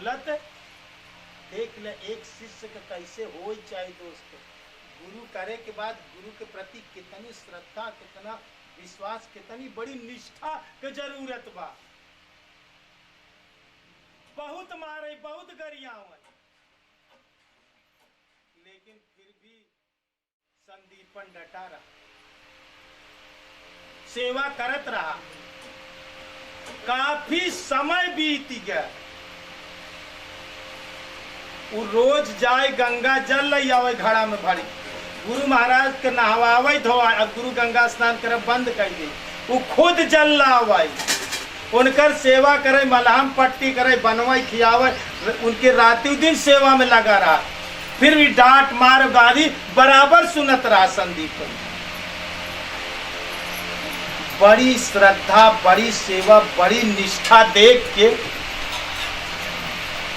दौलत देख ले एक शिष्य का कैसे हो चाहे दोस्त, गुरु करे के बाद गुरु के प्रति कितनी श्रद्धा, कितना विश्वास, कितनी बड़ी निष्ठा के जरूरत बा। बहुत मारे, बहुत गरियावन, लेकिन फिर भी संदीपन डटा रहा, सेवा करत रहा। काफी समय बीत गया। वो रोज जाए गंगा जल ले आवे घड़ा में भरी, गुरु महाराज के नहवावे धोवा, अब गुरु गंगा स्नान करे बंद कर दी, वो खुद जल लावाई, उनकर सेवा करे, मलहम पट्टी करे, बनवाई खियावे, उनके राती दिन सेवा में लगा रहा। फिर भी डांट मार गाली बराबर सुनत रहा संदीप। बड़ी श्रद्धा, बड़ी सेवा, बड़ी निष्ठा देख के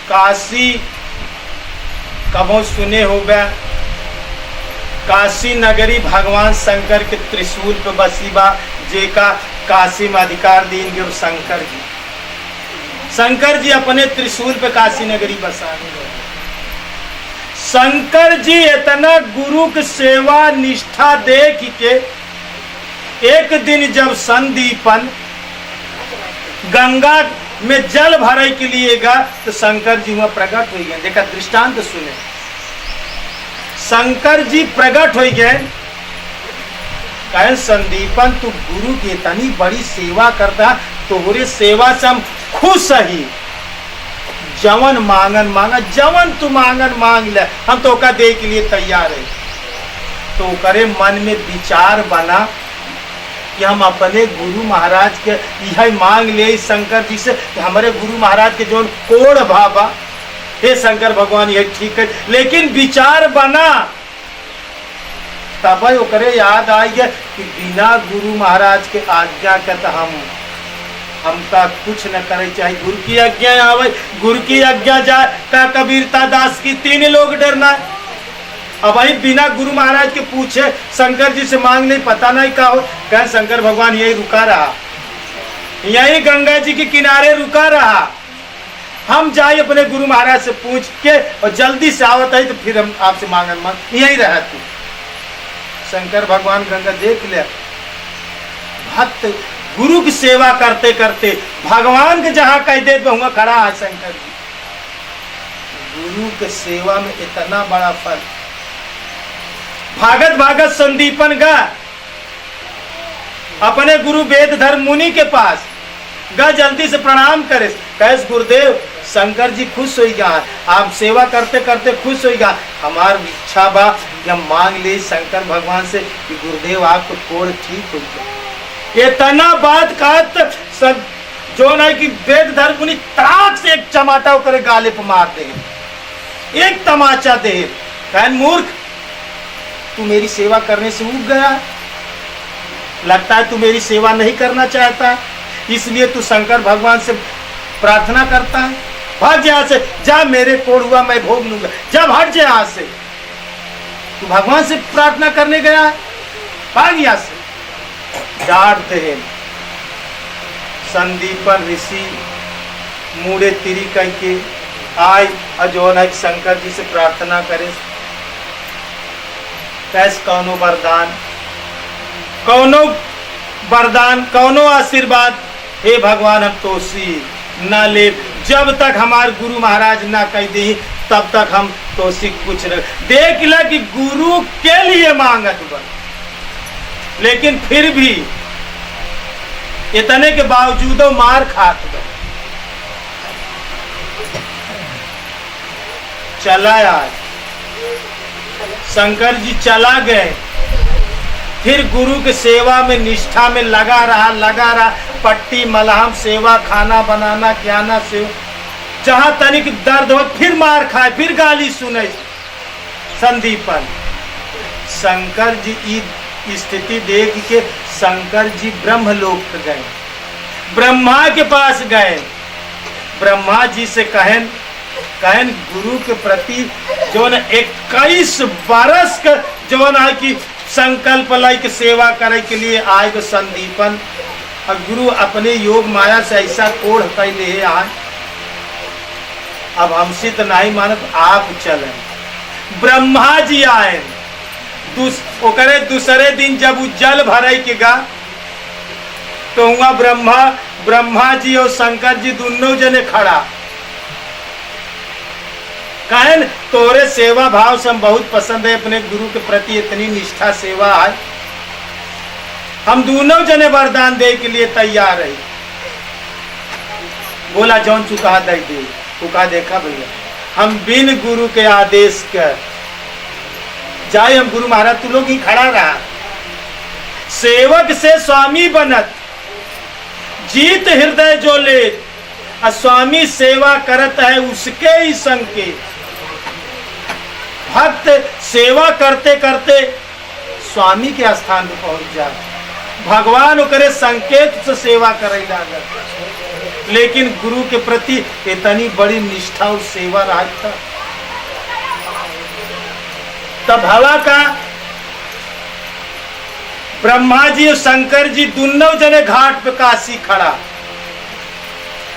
काशी कबो सुने हो गया, काशी नगरी भगवान शंकर के त्रिशूल पे बसी बा, जेका काशी में अधिकार देंगे शंकर जी। शंकर जी अपने त्रिशूल पे काशी नगरी बसाने गए। शंकर जी इतना गुरु की सेवा निष्ठा देख के एक दिन जब संदीपन गंगा में जल भरे के लिए गा तो शंकर जी वहां प्रकट हो गए। देखा दृष्टांत सुने, शंकर जी प्रकट हो गए, कहे संदीपन तू गुरु की इतनी बड़ी सेवा करता, तोहरे सेवा से हम खुश ही, जवन मांगन मांगा, जवन तू मांगन मांग ले, हम तो का दे के लिए तैयार है। तो करे मन में विचार बना कि हम अपने गुरु महाराज के यह मांग ले शंकर जी से कि हमारे गुरु महाराज के जो कोड़ भाबा, हे शंकर भगवान ये ठीक है, लेकिन विचार बना तब करे याद आ गया कि बिना गुरु महाराज के आज्ञा के तो हमका कुछ न करे, चाहे गुरु की आज्ञा आवे, गुरु की आज्ञा जाए, का कबीरता दास की तीन लोग डरना है। अब वही बिना गुरु महाराज के पूछे शंकर जी से मांग नहीं, पता नहीं क्या हो, कहे शंकर भगवान यही रुका रहा, यही गंगा जी के किनारे रुका रहा, हम जाए अपने गुरु महाराज से पूछ के और जल्दी से आवत है तो फिर हम आपसे मांगन मांग यही रहा तू। शंकर भगवान गंगा देख ले, भक्त गुरु की सेवा करते करते भगवान के जहां कह दे वहां खड़ा है शंकर जी। गुरु के सेवा में इतना बड़ा फल। भागत भागत संदीपन गा अपने गुरु वेदधर मुनि के पास गा, जल्दी से प्रणाम करे, कैस गुरुदेव शंकर जी खुश हो गया, आप सेवा करते करते खुश हो गया, हमार इच्छा बा कि हम मांग ले शंकर भगवान से कि गुरुदेव आपको कोड़ ठीक हो गया। इतना बात कहत सब जो ना कि वेदधर मुनि ताक से एक चमाटा करे गाले पे मार दे, एक तमाचा दे, कह मूर्ख तू मेरी सेवा करने से उब गया, लगता है तू मेरी सेवा नहीं करना चाहता, इसलिए तू शंकर भगवान से प्रार्थना करता है, भाग जा से, जा मेरे कोड़ हुआ मैं भोग लूंगा, जब हट जा यहाँ से, तू भगवान से प्रार्थना करने गया, भाग यहाँ से। डांटते हैं संदीपन ऋषि मुड़े तिरी कह के आय अजोन शंकर जी से प्रार्थना करे, कैस कौनो वरदान कौनो आशीर्वाद, हे भगवान हम तोसी न ले, जब तक हमारे गुरु महाराज ना कह दे तब तक हम तोसी कुछ न देख ला कि गुरु के लिए मांगत बा, लेकिन फिर भी इतने के बावजूद मार खात बा। चला आज शंकर जी चला गए, फिर गुरु के सेवा में निष्ठा में लगा रहा, पट्टी मलहम सेवा, खाना बनाना खियाना सेवा, जहां तनिक दर्द हो फिर मार खाए, फिर गाली सुने संदीपन। शंकर जी स्थिति देख के शंकर जी ब्रह्मलोक पे गए, ब्रह्मा के पास गए, ब्रह्मा जी से कहन गुरु के प्रति जो न 21 बरस का जो न कि संकल्प लाई के सेवा करे के लिए आए तो संदीपन, और गुरु अपने योग माया से ऐसा कोढ़ कैले आए अब हमसे तो नहीं मानत, आप चलें। ब्रह्मा जी आए, ओकरे दूसरे दिन जब उ जल भरे के गा, तो हुआ ब्रह्मा जी और शंकर जी दोनों जने खड़ा। कहन तोरे सेवा भाव से हम बहुत पसंद है, अपने गुरु के प्रति इतनी निष्ठा सेवा है, हम दोनों जने वरदान दे के लिए तैयार है। बोला जौन चुका दे दे। चुका देखा भैया, हम बिन गुरु के आदेश कर जाए, हम गुरु महाराज तू लोग ही खड़ा रहा। सेवक से स्वामी बनत, जीत हृदय जो ले, स्वामी सेवा करत है उसके ही संग के। भक्त सेवा करते करते स्वामी के स्थान पे पहुंच जाए, भगवान ओकरे संकेत से सेवा करे लागत। लेकिन गुरु के प्रति इतनी बड़ी निष्ठा और सेवा रहता, तब हवा का ब्रह्मा जी और शंकर जी दोनों जने घाट पे काशी खड़ा।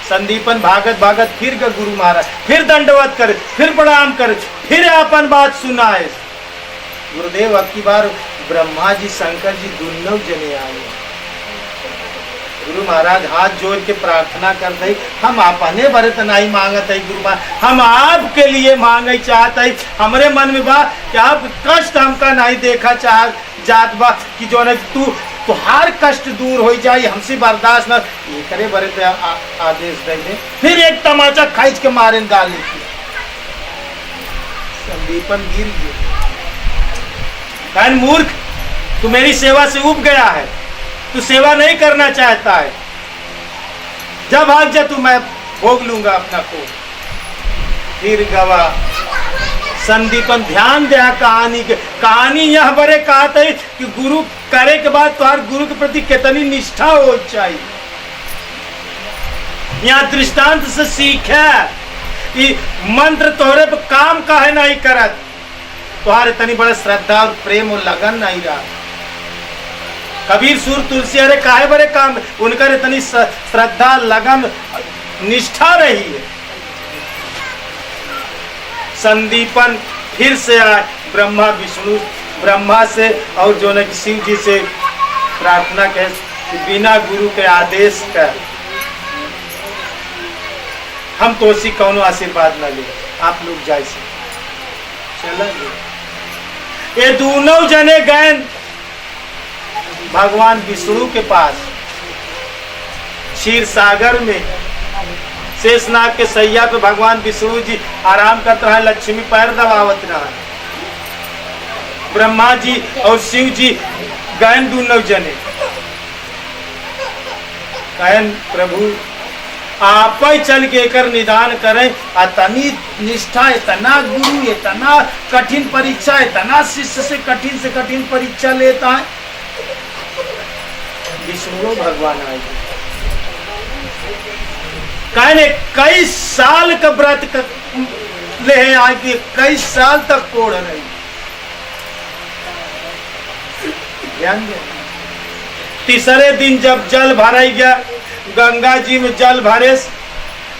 संदीपन भागत भागत फिर गए गुरु महाराज, फिर दंडवत करे, फिर प्रणाम करे, फिर अपन बात सुनाए। गुरुदेव अब की बार ब्रह्मा जी शंकर जी दोनों जने आए। गुरु महाराज हाथ जोड़ के प्रार्थना करते, हम अपने बरत नहीं मांगत है गुरु महाराज, हम आपके लिए मांगे चाहते है। हमारे मन में बा कि आप कष्ट हमका नहीं देखा चाह जात बा कि जो न तू हर कष्ट दूर हो जाए, हमसे बर्दाश्त न ये करे बरत आदेश दे दे। फिर एक तमाचा खींच के मारे डाल दी। संदीपन गिर गया। कहन मूर्ख, तू मेरी सेवा से उब गया है, तू सेवा नहीं करना चाहता है, जब भाग जा तू, मैं भोग लूंगा अपना को। फिर गवा संदीपन ध्यान दे कहानी के, कहानी यह बड़े कहते है कि गुरु करे के बाद तुम्हारे गुरु के प्रति कितनी निष्ठा हो चाहिए। यहाँ दृष्टांत से सीखे कि मंत्र तोहरे पे काम काहे नहीं करत, तुम्हारे इतनी बड़ा श्रद्धा और प्रेम और लगन नहीं रहा। कबीर सूर तुलसी अरे काहे बड़े काम, उनका इतनी श्रद्धा लगन निष्ठा रही है। संदीपन फिर से आए ब्रह्मा विष्णु, ब्रह्मा से और जो न शिव जी से प्रार्थना कहे कि बिना गुरु के आदेश कर हम तो उसी कौनो आशीर्वाद न ले, आप लोग जाए से चलेंगे। ये दोनों जने गए भगवान विष्णु के पास, क्षीर सागर में शेषनाग के सैया पे भगवान विष्णु जी आराम करते रहे, लक्ष्मी पैर दबावत रहा। ब्रह्मा जी और शिव जी गए दोनों जने, कहन प्रभु आप चल के कर निदान करें। इतनी निष्ठा, इतना गुरु, इतना कठिन परीक्षा, इतना शिष्य से कठिन परीक्षा लेता है। विष्णु भगवान आए, कहने कई साल का व्रत ले आए कि कई साल तक कोड़ रही। ध्यान दे, तीसरे दिन जब जल भरा गया गंगा जी में, जल भरे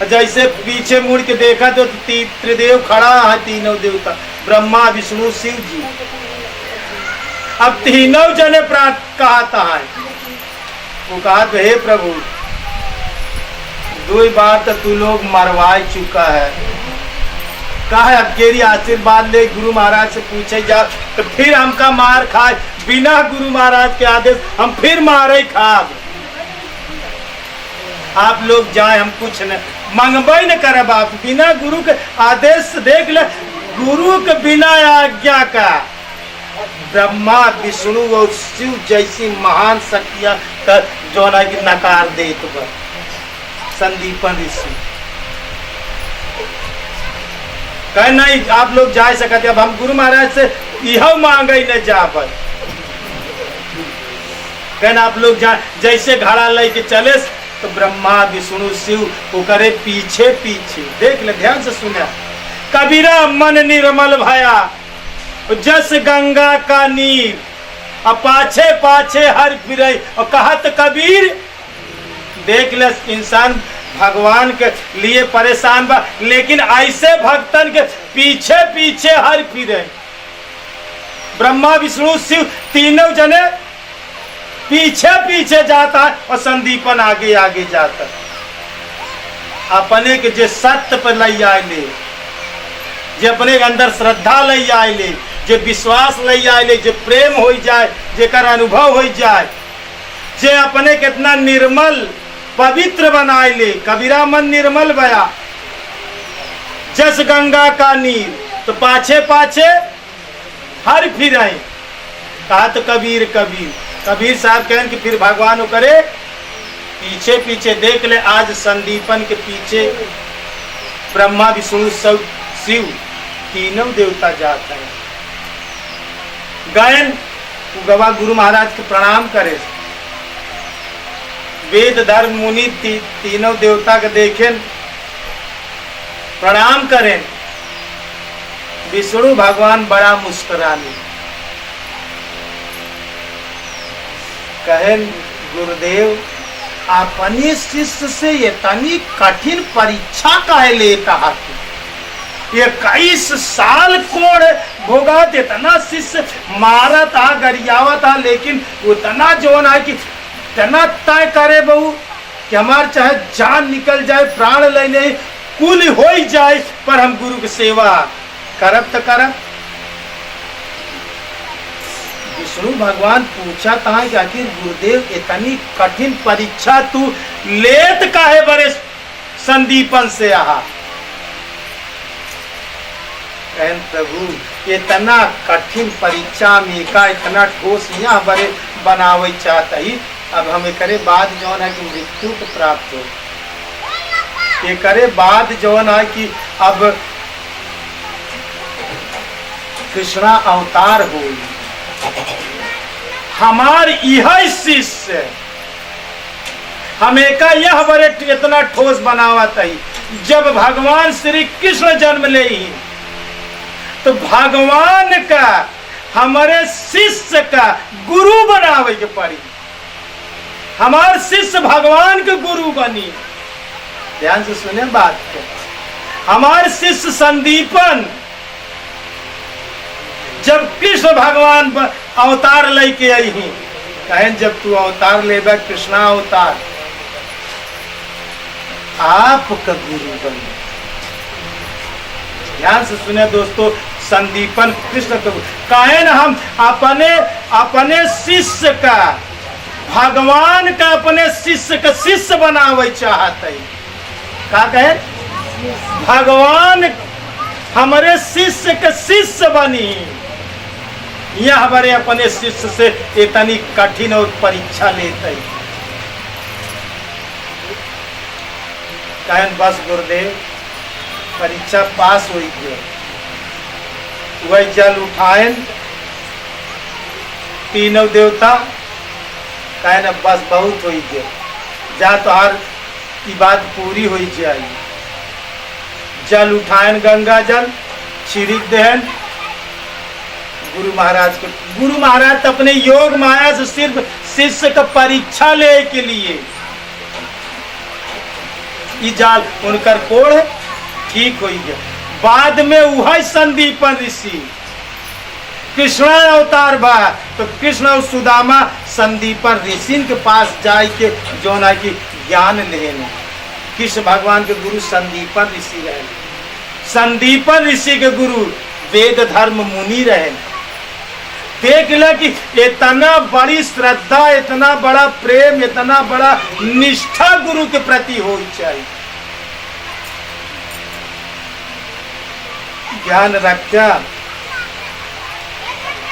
जैसे पीछे मुड़ के देखा तो त्रिदेव खड़ा है, तीनों देवता ब्रह्मा विष्णु शिव जी। अब तीनों जने कहता है, वो कहा तो हे प्रभु 2 बार तो तू लोग मरवा चुका है, कहा अब केरी आशीर्वाद ले, गुरु महाराज से पूछे जा तो फिर हमका मार खाए, बिना गुरु महाराज के आदेश हम फिर मारे खाब। आप लोग जाए, हम कुछ न मंगबे न करब, आप बिना गुरु के आदेश देख ले, गुरु के बिना आज्ञा का ब्रह्मा विष्णु और शिव जैसी महान शक्तियां जो ना कि नकार दे। तो संदीपन ऋषि कहे नहीं आप लोग जा सकते, अब हम गुरु महाराज से यह मांगे न जा पाए। कहना आप लोग जा, जैसे घड़ा लेके चले तो ब्रह्मा विष्णु शिव वो करे पीछे पीछे। देख ले, ध्यान से सुना, कबीरा मन निर्मल भया जस गंगा का नीर, और पाछे पाछे हर फिरे, और कहत कबीर। देख ले, इंसान भगवान के लिए परेशान बा, लेकिन ऐसे भक्तन के पीछे पीछे हर फिरे। ब्रह्मा विष्णु शिव तीनों जने पीछे पीछे जाता है और संदीपन आगे आगे जाता है। अपने के जे सत्य पर लई आए, जे अपने के अंदर श्रद्धा लई आए, जे विश्वास लई आए, जे प्रेम हो जाए, जेकर अनुभव हो जाए, जे अपने कितना निर्मल पवित्र बनाए ले। कबीरा मन निर्मल बया जस गंगा का नीर, तो पाछे पाछे हर फिर आए। कहा तो कबीर कबीर कबीर साहब कहें कि फिर भगवान करे पीछे पीछे देख ले। आज संदीपन के पीछे ब्रह्मा विष्णु शिव तीनों देवता जाते हैं। गायन गवा गुरु महाराज के प्रणाम करे, वेद धर्म मुनि तीनों देवता के देखें, प्रणाम करें। विष्णु भगवान बड़ा मुस्कुराने, कहें गुरुदेव अपने शिष्य से इतनी कठिन परीक्षा काहे लेता है? 21 साल कोड़ भोगा, इतना शिष्य मारा था, गरियावा था, लेकिन उतना जो ना कि इतना तय करे बहू कि हमारे चाहे जान निकल जाए, प्राण लेने कुल हो ही जाए, पर हम गुरु की सेवा करब तो करब। विष्णु भगवान पूछा था कि आखिर गुरुदेव इतनी कठिन परीक्षा तू लेत काहे बरे संदीपन से आहा? कहन प्रभु इतना कठिन परीक्षा में का इतना ठोस यहाँ बरे बनावे चाहता ही। अब हमें करे बाद जौन है कि मृत्यु को प्राप्त हो, ये करे बाद जौन है कि अब कृष्णा अवतार हो। हमार यह शिष्य हमें का यह बड़े इतना ठोस बनावा था। जब भगवान श्री कृष्ण जन्म ले ही तो भगवान का हमारे शिष्य का गुरु बनावे के पड़ी। हमारे शिष्य भगवान के गुरु बनी। ध्यान से सुने बात को। हमारे शिष्य संदीपन जब कृष्ण भगवान अवतार लेके आई ही, कहें जब तू अवतार लेबा कृष्णा अवतार, आपका गुरु बने। ध्यान से सुने दोस्तों, संदीपन कृष्ण को कहें हम अपने शिष्य का, भगवान का अपने शिष्य का शिष्य बनावे चाहते। का कहे? भगवान हमारे शिष्य के शिष्य बनी। यह हमारे अपने शिष्य से इतनी कठिन और परीक्षा लेते। कहन बस गुरुदेव परीक्षा पास हुई गई। वह जल उठाएं तीनों देवता, कहन बस बहुत हुई गई, जा तो हर की बात पूरी हुई जाए। जल उठाएं गंगा जल छिड़क देन गुरु महाराज को। गुरु महाराज तो अपने योग माया से सिर्फ शिष्य का परीक्षा ले के लिए ये जाल उनकर कोड़ ठीक हो गया। बाद में वह संदीपन ऋषि कृष्ण अवतार बा, तो कृष्ण और सुदामा संदीपन ऋषि के पास जाए के जो ना कि ज्ञान लेने। कृष्ण भगवान के गुरु संदीपन ऋषि रहे। संदीपन ऋषि के गुरु वेद धर्म मुनि रहे। देख ल कि इतना बड़ी श्रद्धा, इतना बड़ा प्रेम, इतना बड़ा निष्ठा गुरु के प्रति हो चाहिए। ध्यान रखा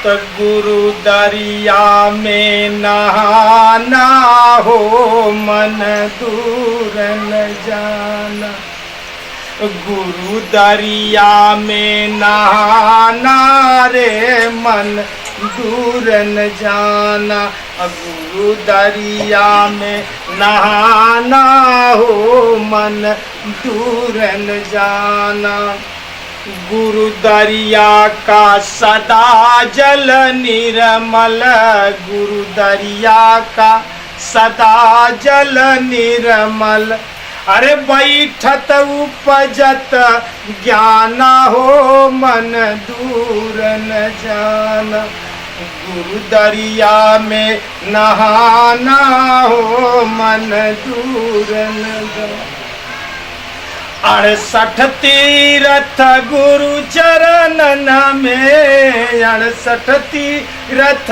तो गुरु दरिया में नहाना हो मन दूर न जाना। गुरु दरिया में नहाना रे मन दूर न जाना। गुरु दरिया में नहाना हो मन दूर न जाना। गुरु दरिया का सदा जल निर्मल। गुरु दरिया का सदा जल निर्मल। अरे बैठत उपजत ज्ञान हो मन दूर न जाना, गुरु दरिया में नहाना हो मन दूर न जाना। 68 तीरथ गुरु चरणन में, 68 तीरथ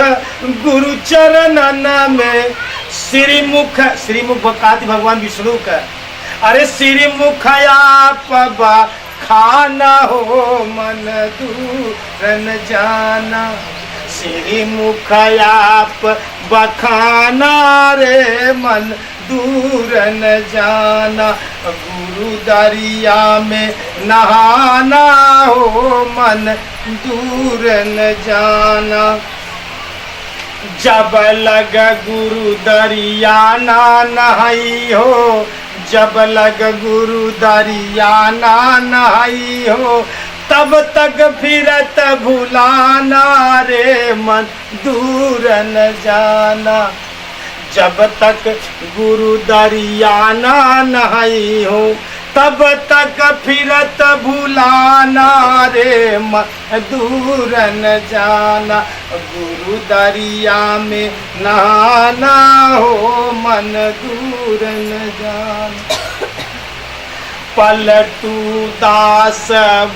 गुरु चरणन में, श्रीमुख, श्रीमुख काति भगवान विष्णु का, अरे श्रीमुख आप खाना हो मन दूर न जाना, श्रीमुख आप बखाना रे मन दूर न जाना, गुरु दरिया में नहाना हो मन दूर न जाना। जब लग गुरु दरिया ना नहाई हो, जब लग गुरु दरिया ना नहाई हो, तब तक फिरत भुलाना रे मन दूर न जाना। जब तक गुरु दरिया ना नहाई हो, तब तक फिरत भुलाना रे मन दूर न जाना, गुरु दरिया में नहाना हो मन दूर न जाना। पलटू दास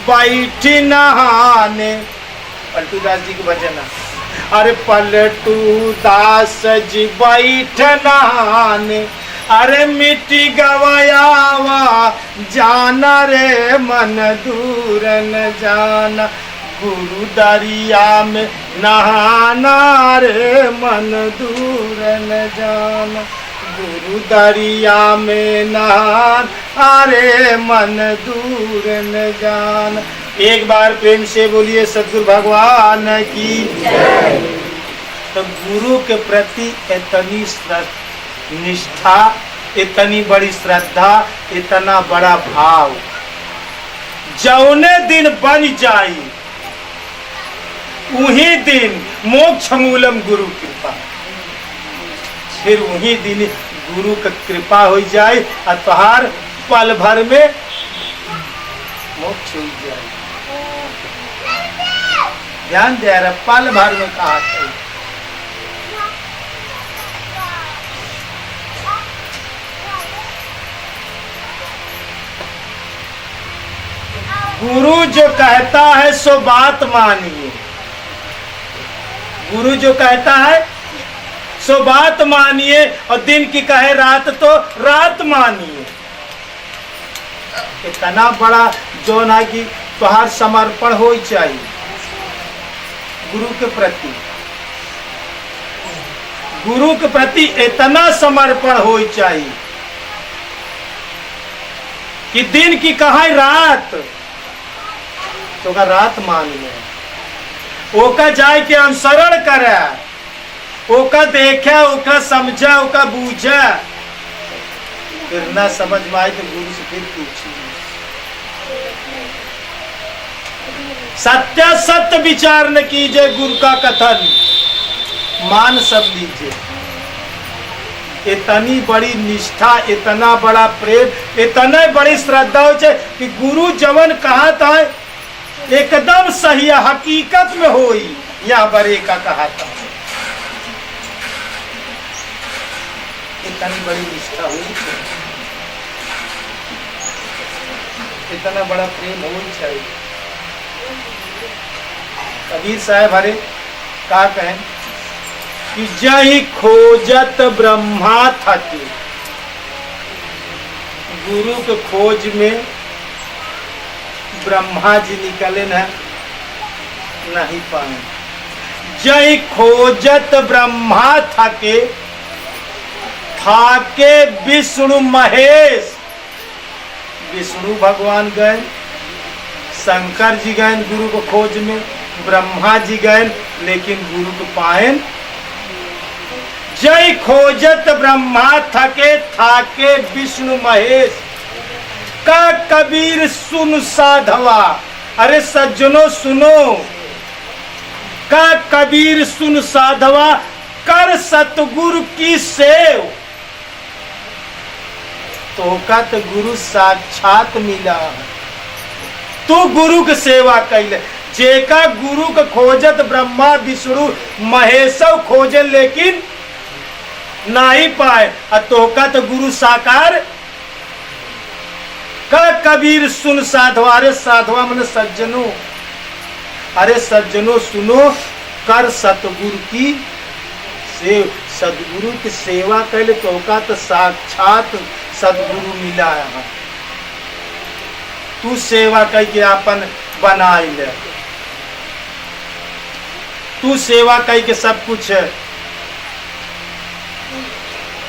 बैठ नहाने, पलटू दास जी के वचन, अरे पलटू दास जी बैठ नहाने, अरे मिट्टी गवायावा जाना रे मन दूर न जाना, गुरु दरिया में नहाना रे मन दूर न जाना, गुरु दरिया में नहान अरे मन दूर न जाना। एक बार प्रेम से बोलिए सद्गुरु भगवान की जय। तो गुरु के प्रति इतनी निष्ठा, इतनी बड़ी श्रद्धा, इतना बड़ा भाव जौने दिन बन जाई उही दिन मोक्ष मूलम गुरु कृपा, फिर वही दिन गुरु का कृपा हो जाए और तुहार पल भर में मोक्ष हो जाए। ध्यान दे रहा, पल भर में कहा है। गुरु जो कहता है सो बात मानिए, गुरु जो कहता है सो बात मानिए, और दिन की कहे रात तो रात मानिए। इतना बड़ा जो ना कि तुहार समर्पण हो चाहिए गुरु के प्रति, गुरु के प्रति इतना समर्पण हो चाहिए कि दिन की कहा रात तो का रात मानिए, ओका जाए के अनुसरण करे, ओका देखे, ओका समझा, ओका बूझा, फिर ना समझ में आए तो गुरु से फिर पूछिए। सत्य सत्य विचार न कीजिए, गुरु का कथन मान सब लीजिए। इतनी बड़ी निष्ठा, इतना बड़ा प्रेम, इतने बड़ी श्रद्धा हो जाए कि गुरु जवन कहा था एकदम सही हकीकत में होई, यहाँ बरे का कहा था। इतनी बड़ी निष्ठा होनी चाहिए, इतना बड़ा प्रेम होनी चाहिए। कबीर साहब हरे का कहें कि जहि खोजत ब्रह्मा थके, गुरु के खोज में ब्रह्मा जी निकले न नहीं पाए। जहि खोजत ब्रह्मा थके, थाके विष्णु महेश, विष्णु भगवान गए, शंकर जी गए गुरु को खोज में, ब्रह्मा जी गए लेकिन गुरु को पाए। जय खोजत ब्रह्मा थके, थाके विष्णु महेश, का कबीर सुन साधवा, अरे सज्जनों सुनो, का कबीर सुन साधवा, कर सतगुरु की सेव। तोका तो गुरु साक्षात मिला। तू गुरु के सेवा कैले, जेका गुरु के खोजत ब्रह्मा विष्णु महेशव खोजे लेकिन नहीं पाए, तोका तो गुरु साकार का। कबीर सुन साधवा, अरे साधवा मन सज्जनों, अरे सज्जनों सुनो, कर सतगुरु की सदगुरु की सेवा कैले, तोका तो साक्षात सदगुरु मिला है। तू सेवा करके अपन बनाई ले, तू सेवा करके सब कुछ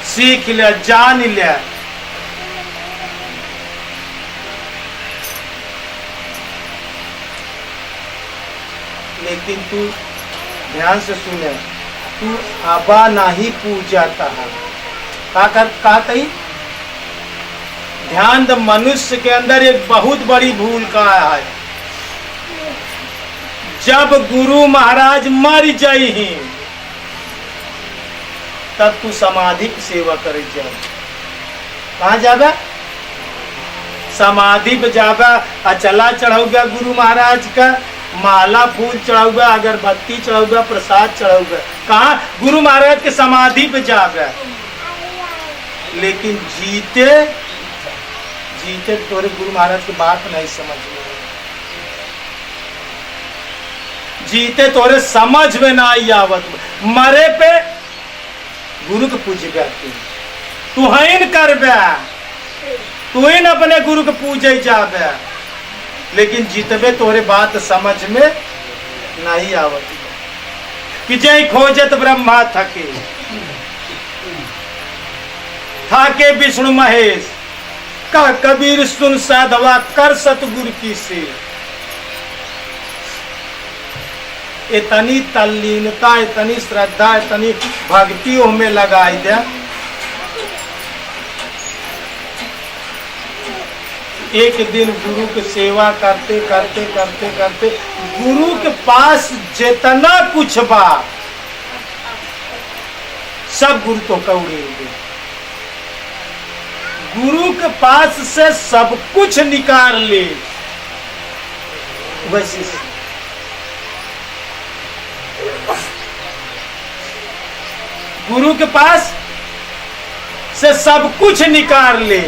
सीख ले, जान ले। लेकिन तू ध्यान से सुने, तू आबा नहीं पूजाता है। कहा कही ध्यान द, मनुष्य के अंदर एक बहुत बड़ी भूल का है। जब गुरु महाराज मर जाई तब तू समाधि की सेवा करे जा। कहाँ जाबा? समाधि पे जाबा, अचला चढ़ाऊगा गुरु महाराज का, माला फूल चढ़ाऊगा, अगरबत्ती चढ़ाऊगा, प्रसाद चढ़ाऊगा। कहाँ? गुरु महाराज के समाधि पे जाबा। लेकिन जीते जीते तोरे गुरु महाराज की बात नहीं समझ में, जीते तोरे समझ में ना आई आवत, मरे पे गुरु के पूज गया। तू हईन कर तू ही अपने गुरु के पूजे जाबे, लेकिन जितबे तोरे बात समझ में नहीं आवत कि जय खोजत ब्रह्मा थाके विष्णु महेश का। कबीर सुन साधवा, कर सतगुरु की सेवा। इतनी तल्लीनता, इतनी श्रद्धा, इतनी भक्ति हमें लगाई दे। एक दिन गुरु की सेवा करते करते करते करते गुरु के पास जितना कुछ बा सब गुरु तो कौड़ेंगे। गुरु के पास से सब कुछ निकाल ले। वैसे गुरु के पास से सब कुछ निकाल ले।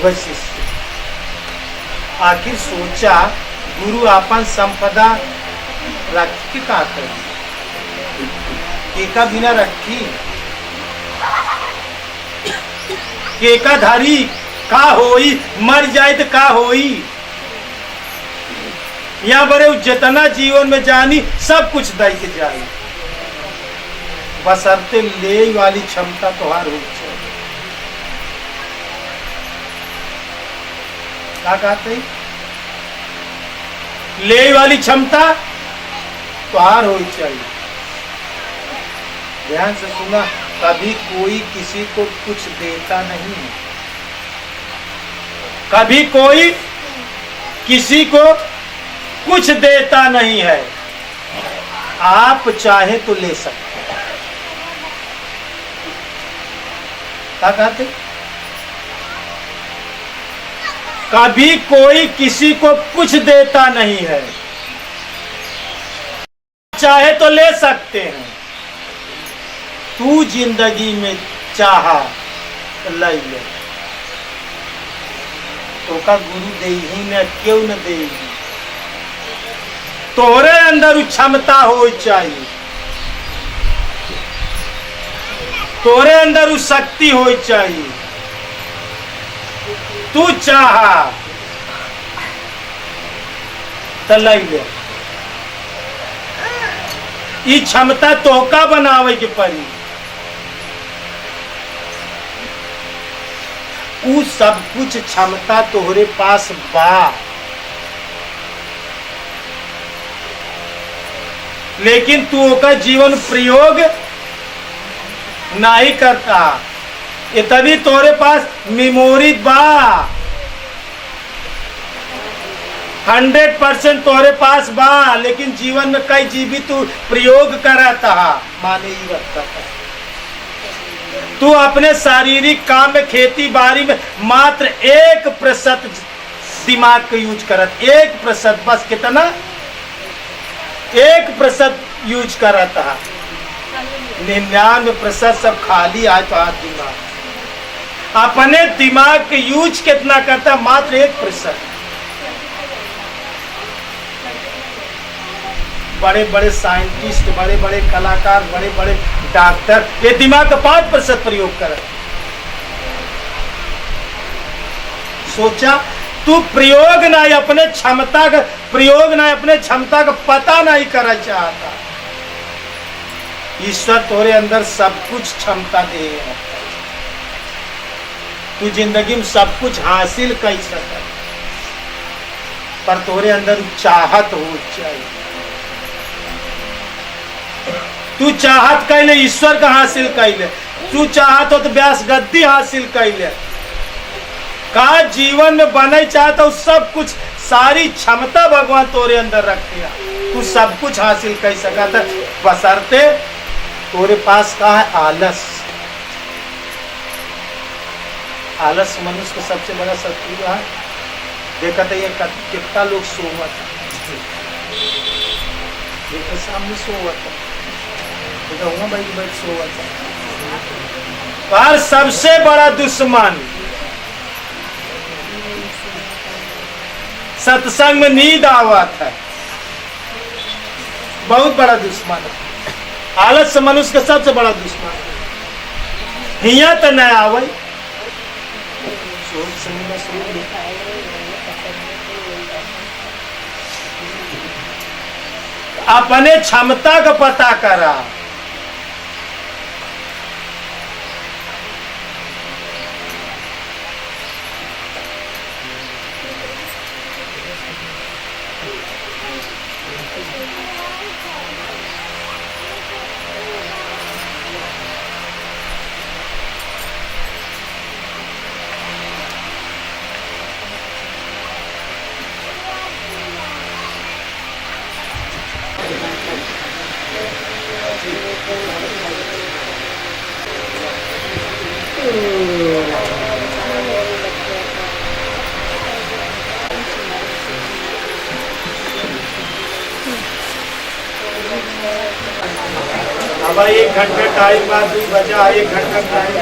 वैसे आखिर सोचा गुरु अपन संपदा रख के का करे, एका बिना रखी केका धारी का होई, मर जाए तो का होई। यहाँ बड़े जितना जीवन में जानी सब कुछ दे के जाए, बसरते ले वाली क्षमता तोहार हो। क्या कहते ले वाली क्षमता तोहार हो चाहिए। ध्यान से सुना, कभी कोई किसी को कुछ देता नहीं, कभी कोई किसी को कुछ देता नहीं है। आप चाहे तो ले सकते हैं। क्या कहते? कभी कोई किसी को कुछ देता नहीं है, चाहे तो ले सकते हैं। तू जिंदगी में चाहा तो ले ले, तो का गुरु दे ही न, क्यों न दे। तोरे अंदर क्षमता हो चाहिए, तोरे अंदर शक्ति हो चाहिए। तू चाहा तो ले ले। ये क्षमता तोका बनावे के पड़ी। उ सब कुछ क्षमता तोहरे पास बा, लेकिन तू ओका जीवन प्रयोग नहीं करता। ये तभी तोरे पास मेमोरी बा, 100% तोरे पास बा, लेकिन जीवन में कई जीवी तू प्रयोग कराता। माने ये रखता तू अपने शारीरिक काम में, खेती बाड़ी में मात्र 1% दिमाग को यूज करत, 1%, बस कितना, 1% यूज करत है। 99% सब खाली आज तो हाथ दिमाग। अपने दिमाग के यूज कितना करता, मात्र 1%। बड़े बड़े साइंटिस्ट, बड़े बड़े कलाकार, बड़े बड़े डॉक्टर ये दिमाग का 5% प्रयोग कर। सोचा तू प्रयोग ना अपने क्षमता का प्रयोग, ना अपने क्षमता का पता नहीं करना चाहता। ईश्वर तोरे अंदर सब कुछ क्षमता दे, तू जिंदगी में सब कुछ हासिल कर सकता, पर तोरे अंदर चाहत हो चाहिए। तू चाहत कैले ईश्वर का हासिल कैले, तू चाहत हो तो व्यास गद्दी हासिल कैले, का जीवन में बने चाहता सब कुछ, सारी क्षमता भगवान तोरे अंदर रख दिया, तू सब कुछ हासिल कर सका था, बशर्ते तोरे पास का है आलस। आलस मनुष्य का सबसे बड़ा शत्रु है। देखा था ये कितना लोग सोवत है, सामने सोवत है, पर सबसे बड़ा दुश्मन सत्संग में नींद आवत है, बहुत बड़ा दुश्मन है। आलस मनुष्य का सबसे बड़ा दुश्मन है। हिया तो न आवे, अपने क्षमता का पता करा। अब 1 घंटे टाइम बाद 2 बजा, 1 घंटा टाइम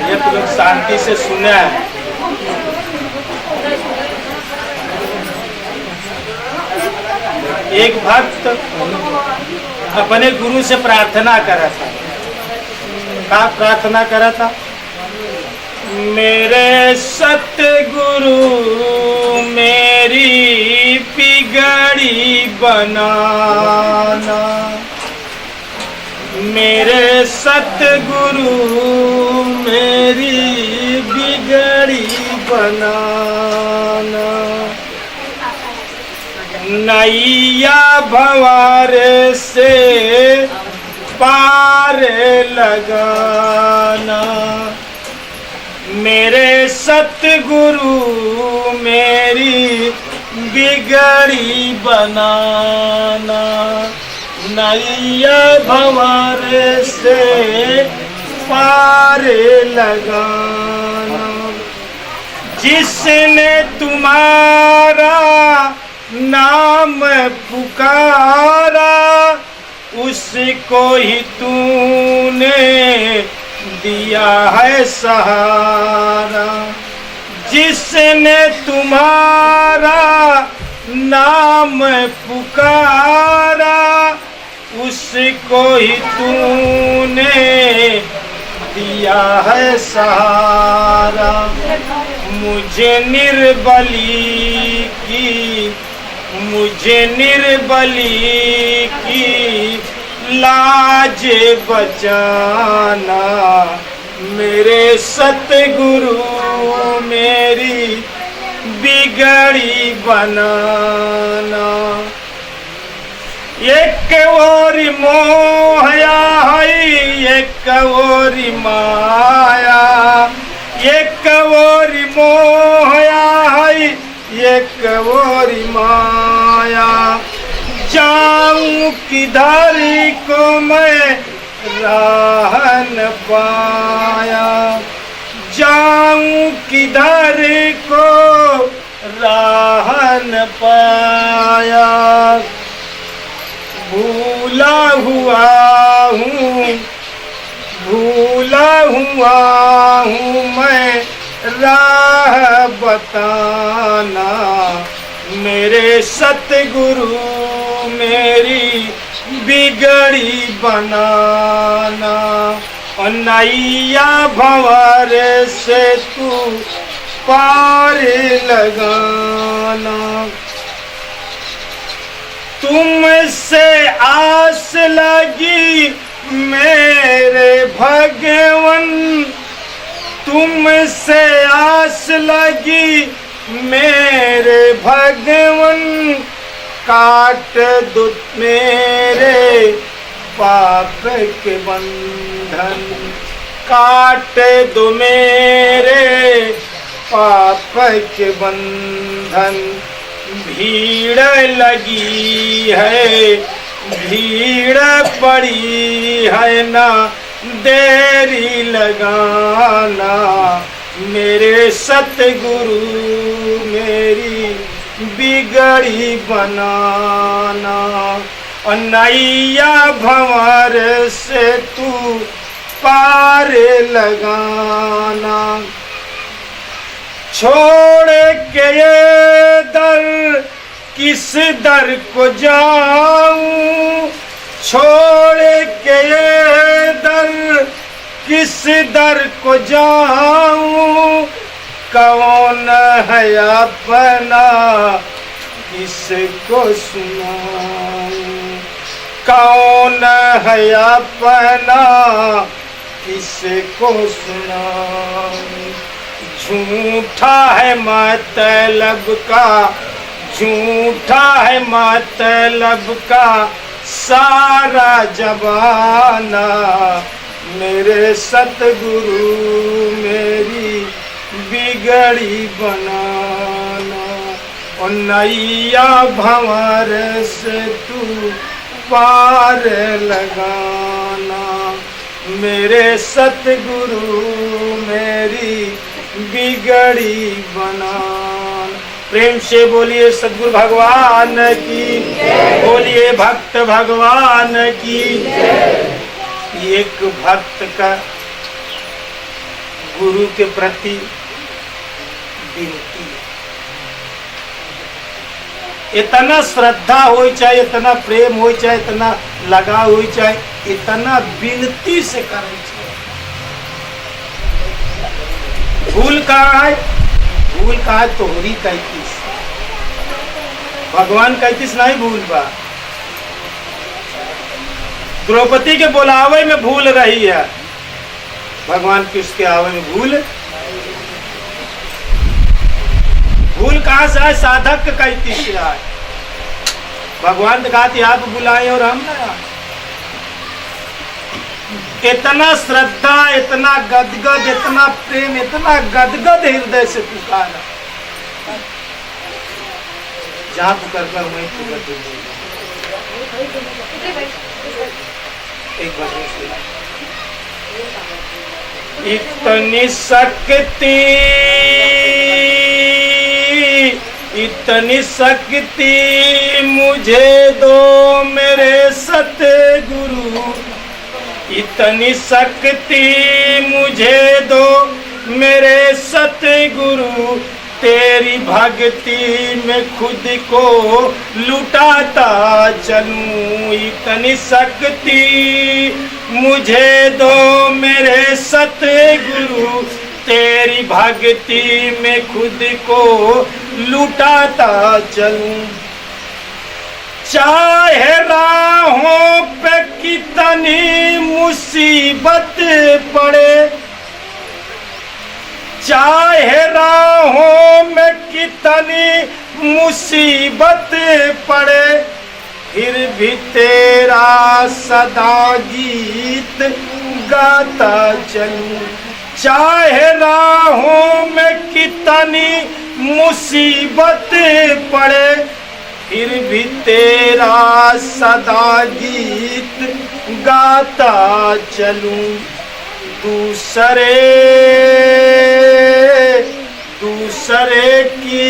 ये तो लोग शांति से सुने हैं। एक भक्त अपने गुरु से प्रार्थना करा था, क्या प्रार्थना करा था? मेरे सतगुरु मेरी बिगड़ी बनाना, मेरे सतगुरु मेरी बिगड़ी बनाना, नैया भंवारे से पार लगाना, मेरे सतगुरु मेरी बिगड़ी बनाना, नैया भंवारे से पार लगाना। जिसने तुम्हारा नाम पुकारा उसको ही तूने दिया है सहारा, जिसने तुम्हारा नाम पुकारा उसको ही तूने दिया है सहारा। मुझे निर्बली की, मुझे निर्बली की लाज बचाना, मेरे सतगुरु मेरी बिगड़ी बनाना। एक ओरी मोहया है, एक ओरी माया, एक ओरी मोहया है एक ओरी माया, जाऊं किधर को मैं राह न पाया, जाऊं किधर को राह न पाया। भूला हुआ हूँ, भूला हुआ हूँ मैं राह बताना, मेरे सतगुरु मेरी बिगड़ी बनाना। और नैया भंवर से तू पार लगाना, तुमसे आस लगी मेरे भगवन, तुमसे आस लगी मेरे भगवन, काट दो मेरे पाप के बंधन, काट दो मेरे पाप के बंधन। भीड़ लगी है, भीड़ पड़ी है ना देरी लगाना, मेरे सतगुरु मेरी बिगड़ी बनाना। और नैया भंवर से तू पार लगाना, छोड़ के ये दर किस दर को जाऊं, छोड़ के ये दर किस दर को जाऊं, कौन है अपना किसको सुनाऊं, कौन है अपना किसको सुनाऊं। झूठा है मतलब का, झूठा है मतलब का सारा जमाना, मेरे सतगुरु मेरी बिगड़ी बनाना। और नैया भंवर से तू पार लगाना, मेरे सतगुरु मेरी बिगड़ी बनाना। प्रेम से बोलिए सतगुरु भगवान की, बोलिए भक्त भगवान की। एक भक्त का गुरु के प्रति विनती, इतना श्रद्धा हो चाहे, इतना प्रेम हो चाहे, इतना लगाव हो चाहे, इतना विनती से करना चाहिए। भूल कहाँ है, भूल कहाँ है तोहरी कैतीस, भगवान कैतीस नहीं भूल बा। द्रौपदी के बुलावे में भूल रही है, भगवान की उसके आवे में भूल, भूल कहाँ से आए, साधक के कैतीस से आए। भगवान ने कहा कि आप बुलाए और हम ना, इतना श्रद्धा, इतना गदगद, इतना प्रेम, इतना गदगद हृदय से पुकारा, जहां पुकार कर वहीं पुकार। एक बार इतनी शक्ति, इतनी शक्ति मुझे दो मेरे सतगुरु, इतनी शक्ति मुझे दो मेरे सतगुरु, तेरी भक्ति में खुद को लुटाता चलूं। इतनी शक्ति मुझे दो मेरे सतगुरु, तेरी भक्ति में खुद को लुटाता चलूं। चाहे राहों पे कितनी मुसीबत पड़े, चाहे राहों में कितनी मुसीबत पड़े, फिर भी तेरा सदा गीत गाता चलूं। चाहे राहों में कितनी मुसीबत पड़े, फिर भी तेरा सदा गीत गाता चलूं। दूसरे की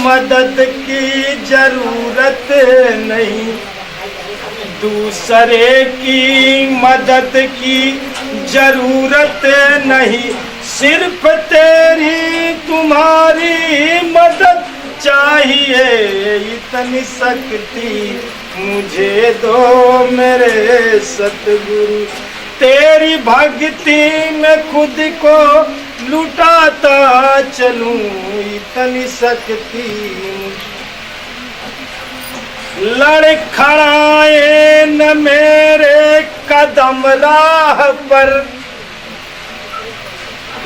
मदद की जरूरत नहीं, दूसरे की मदद की जरूरत नहीं, सिर्फ तेरी तुम्हारी मदद चाहिए। इतनी शक्ति मुझे दो मेरे सतगुरु, तेरी भक्ति में खुद को लुटाता चलूं। इतनी शक्ति लड़खड़ाए न मेरे कदम राह पर,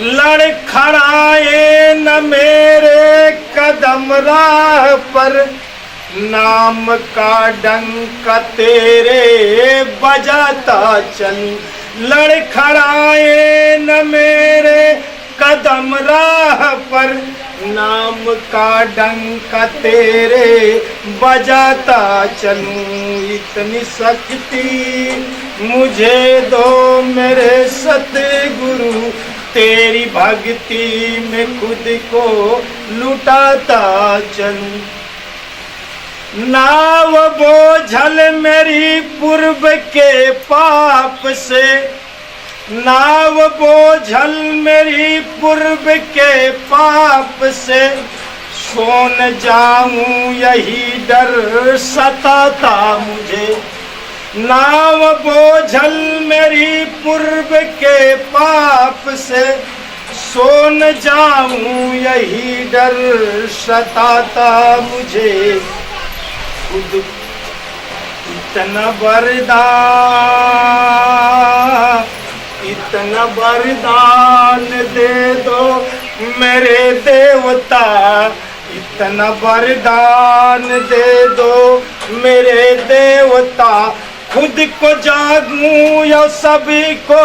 लड़खड़ाए न मेरे कदम राह पर, नाम का डंका तेरे बजाता चलूं। लड़खड़ाए न मेरे कदम राह पर, नाम का डंका तेरे बजाता चलूं। इतनी शक्ति मुझे दो मेरे सतगुरु, तेरी भक्ति में खुद को लुटाता चलूं। नाव बोझल मेरी पूर्व के पाप से, नाव बोझल मेरी पूर्व के पाप से, सो न जाऊं यही डर सताता मुझे। नाव बोझल मेरी पूर्व के पाप से, सो न जाऊं यही डर सताता मुझे। खुद इतना वरदान दे दो मेरे देवता, इतना वरदान दे दो मेरे देवता। खुद को जागूं या सभी को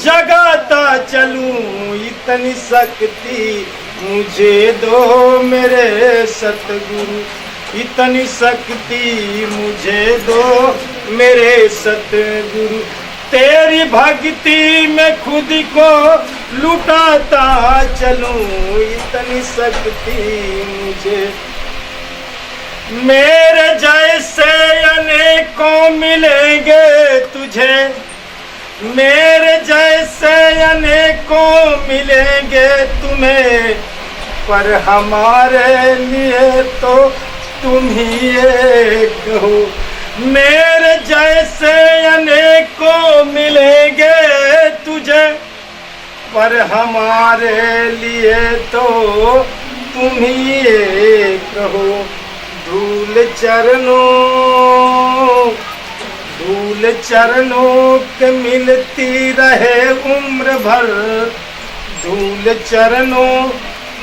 जगाता चलूं। इतनी शक्ति मुझे दो मेरे सतगुरु, इतनी शक्ति मुझे दो मेरे सतगुरु। तेरी भक्ति में खुद को लुटाता चलूं। इतनी शक्ति मुझे, मेरे जैसे अनेकों मिलेंगे तुझे, मेरे जैसे अनेकों मिलेंगे तुम्हें, पर हमारे लिए तो तुम ही एक हो। मेरे जैसे अनेकों मिलेंगे तुझे, पर हमारे लिए तो तुम ही एक हो। धूल चरणों के मिलती रहे उम्र भर, धूल चरणों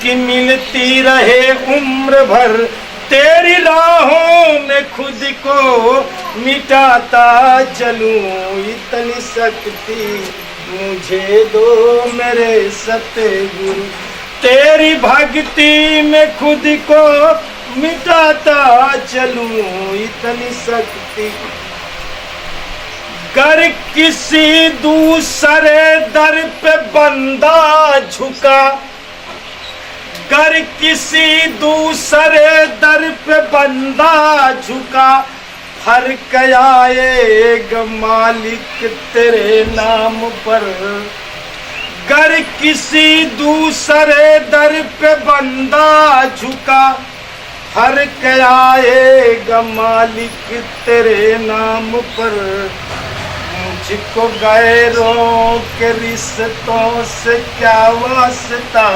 की मिलती रहे उम्र भर। तेरी राहों में खुद को मिटाता चलूं। इतनी शक्ति मुझे दो मेरे सतगुरु, तेरी भक्ति में खुद को मिटाता चलूं। इतनी शक्ति कर किसी दूसरे दर पे बंदा झुका, कर किसी दूसरे दर पे बंदा झुका, फर्क आएगा मालिक तेरे नाम पर। कर किसी दूसरे दर पे बंदा झुका, फर्क आएगा मालिक तेरे नाम पर। मुझको गैरों के रिश्तों से क्या वास्ता,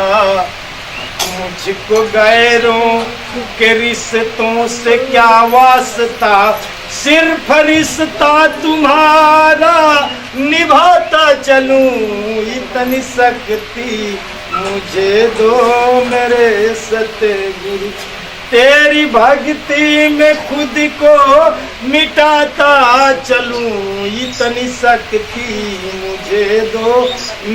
मुझको गैरों के रिश्तों से क्या वास्ता, सिर्फ रिश्ता तुम्हारा निभाता चलूं। इतनी शक्ति मुझे दो मेरे सतगुरु, तेरी भक्ति में खुद को मिटाता चलूं, इतनी शक्ति मुझे दो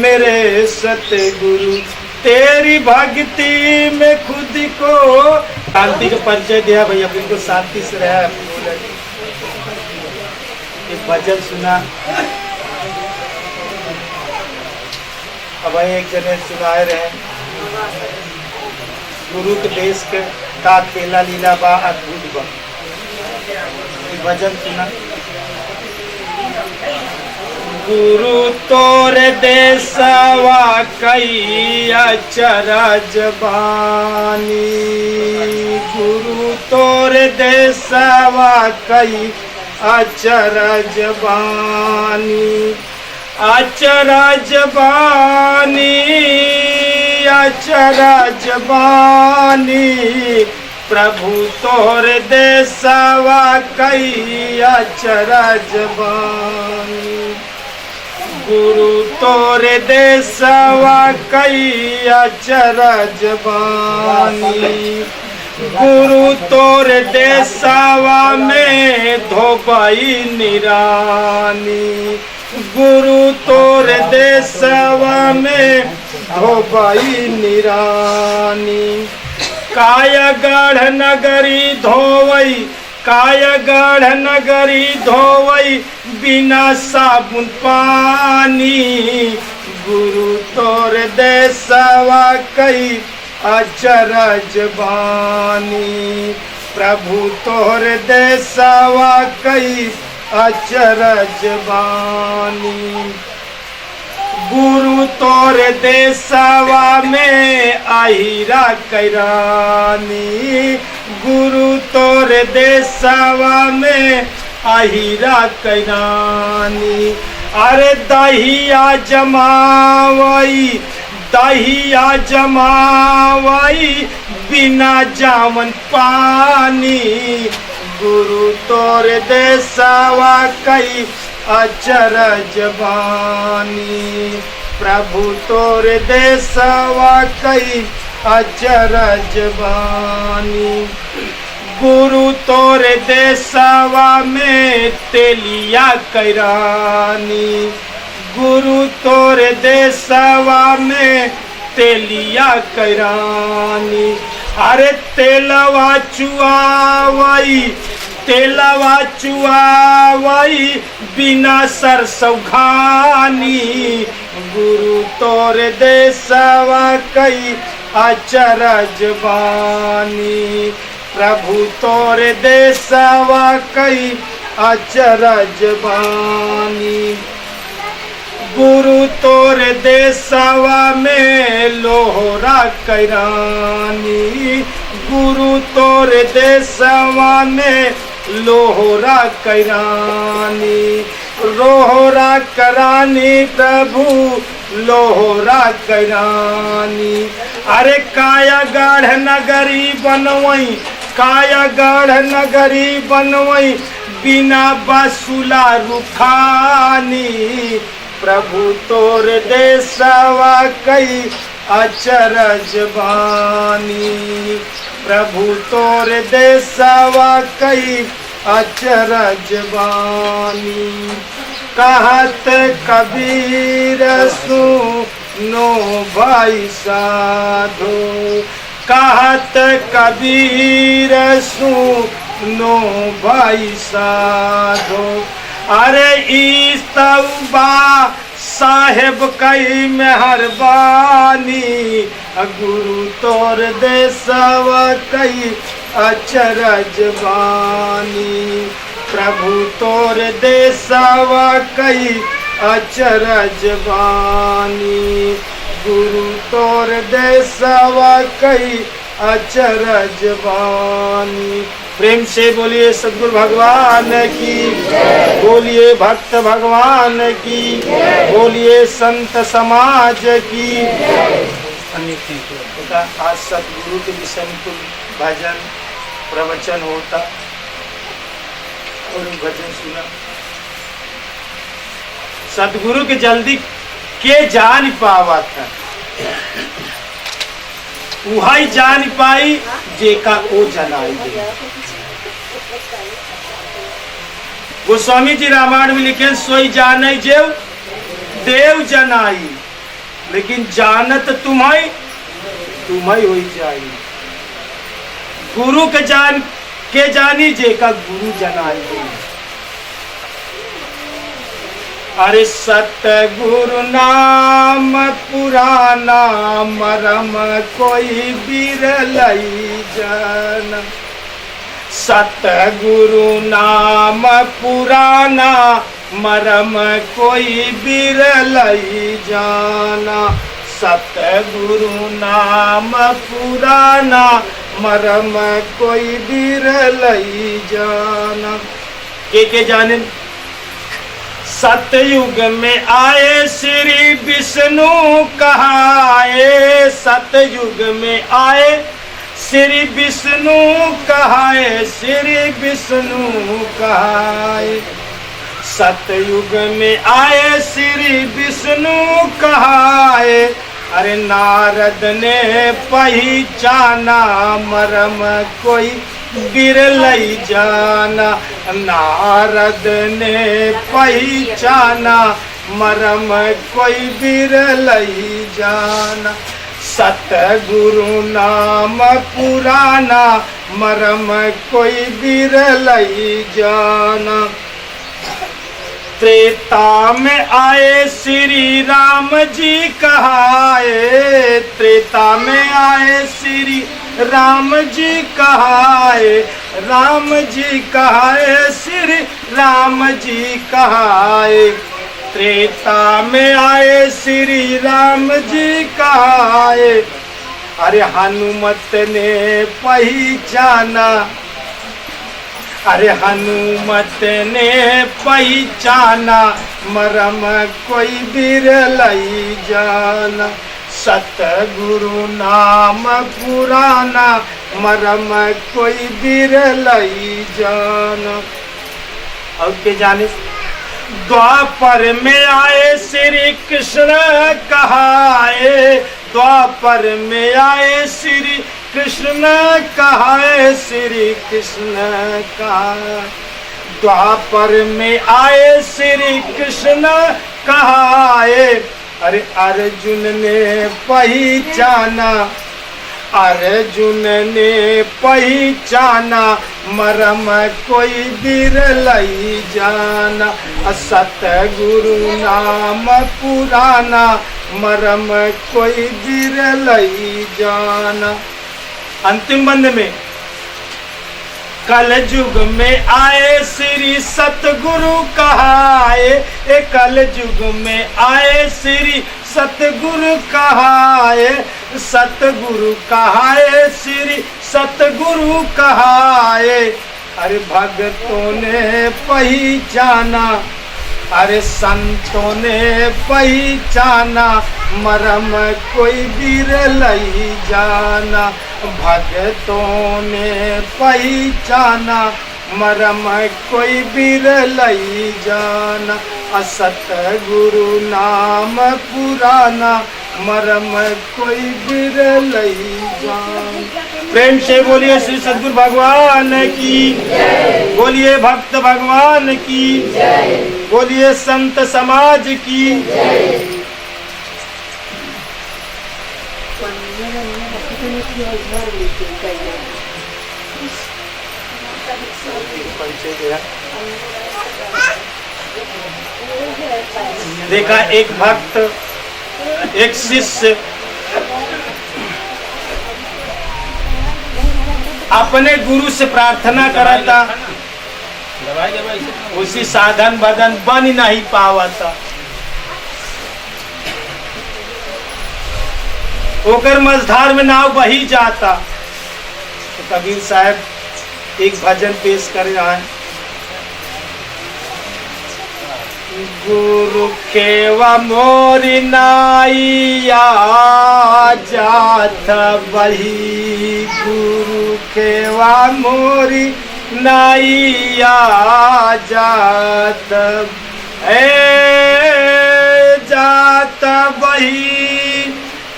मेरे सतगुरु। तेरी भक्ति में खुद को शांति का परिचय दिया भैया, बिल्कुल शांति से रहा। एक भजन सुना, अब एक जने सुनाए रहे, गुरु के देश के का खेला लीला बा अद्भुत बा। भजन सुना, गुरु तोरे देशवा कई अचरज बानी, गुरु तोरे देशवा कई अचरज बानी, अचरज बानी, अचरज बानी, प्रभु तोर देशवा कई अचरज बानी, गुरु तोर देशवा कई अचरज बानी, गुरु तोर देशवा में धोबई निरानी, गुरु तोर देशवा में धोबई निरानी, कायगढ़ नगरी धोवई, कायगढ़ नगरी धोवई बिना साबुन पानी, गुरु तोर देशवा कई अचरज बानी, प्रभु तोर देशवा कई अचरज बानी, गुरु तोर देशवा में आहिरा कैरानी, गुरु तोर देशवा में आहिरा कैरानी, अरे दहिया जमावई, दहिया जमावई बिना जावन पानी, गुरु तोर देशवा कई अचरज बानी, प्रभु तोर देशवा कई अचरज बानी, गुरु तोर देशवा में तेलिया कैरानी, गुरु तोर देशवा में तेलिया कैरानी, अरे तेलवा चुआवई, तेलवा चुआवई बिना सरसों घानी, गुरु तोर देशवा कई अचरज बानी, प्रभु तोर देशवा कई अचरज बानी, गुरु तोर देशवा में लोहरा कैरानी, गुरु तोर देशवा में लोहरा कैरानी, लोहरा करानी प्रभु लोहरा कैरानी, अरे कायागढ़ नगरी बनवई, कायागढ़ नगरी बनवई बिना बसुला रुखानी, प्रभु तोर देशवा कई अचरज बानी, प्रभु तोर देशवा कई अचरज बानी, कहत कबीर सुनो भाई साधो, कहत कबीर सुनो भाई साधो, अरे इस तौबा साहेब कई मेहरबानी, गुरु तोर देशवा कई अचरज बानी, प्रभु तोर देशवा कई अचरज बानी, गुरु तोर देशवा कई अचरज बानी। प्रेम से बोलिए सद्गुरु भगवान की, बोलिए भक्त भगवान की, बोलिए संत समाज की। आज सद्गुरु के विषय में कुछ भजन प्रवचन होता और भजन सुना। सद्गुरु के जल्दी के जान पावा था, वही जान पाई जेका ओ जनाई दे। गोस्वामी जी रामायण में लिखे सोई जाने जेव देव जनाई, लेकिन जानत तुम्हें हो जाई। गुरु के जानी जेका गुरु जनाई दे। अरे सतगुरु नाम पुराना मरम कोई बिरलई जन। सतगुरु नाम पुराना मरम कोई बिरलई जाना। सतगुरु नाम पुराना मरम कोई बिरलई जाना। के जाने? सतयुग में आए श्री विष्णु कहाए। सतयुग में आए श्री विष्णु कहाए। श्री विष्णु कहाए। सतयुग में आए श्री विष्णु कहाए। अरे नारद ने पहचाना मरम कोई बिरलई जाना। नारद ने पहचाना मरम कोई बिरलई जाना। सतगुरु नाम पुराना मरम कोई बिरलई जाना। त्रेता में आए श्री राम जी कहाए। त्रेता में आए श्री राम जी कहाए। राम जी कहाए श्री राम जी कहाए। त्रेता में आए श्री राम जी कहाए। अरे हनुमत ने पहचाना। अरे हनुमत ने पहचाना मरम कोई बिरलई जाना। सतगुरु नाम पुराना मरम कोई बिरलई जाना। और के जाने? द्वापर में आए श्री कृष्ण कहाए। द्वापर में आए श्री कृष्ण कहाए। श्री कृष्ण कहाए। द्वापर में आए श्री कृष्ण कहाए। अरे अर्जुन ने पहचाना। अर्जुन ने पहचाना मरम कोई बिरलई जाना। सतगुरु नाम पुराना मरम कोई बिरलई जाना। अंतिम बंद में कल युग में आए श्री सतगुरु कहाए। कल युग में आए श्री सतगुरु कहाए। सतगुरु कहाए श्री सतगुरु कहाए। अरे भक्तों ने पहचाना। अरे संतों ने पहचाना मरम कोई बिरलई जाना। भक्तों ने पहचाना मरम कोई बिरलई जाना। सतगुरु नाम पुराना मरम कोई बिरलई जाना। प्रेम से बोलिए श्री सद्गुरु भगवान की। बोलिए भक्त भगवान की। बोलिए संत समाज की। देखा एक भक्त एक शिष्य अपने गुरु से प्रार्थना करा था। उसी साधन बदन बन नहीं पावा था। ओकर मझधार में नाव बही जाता। तो कबीर साहब एक भजन पेश कर रहा है। गुरु केवा मोरी नाइया जात बही। गुरु केवा मोरी नाइया जात जात बही।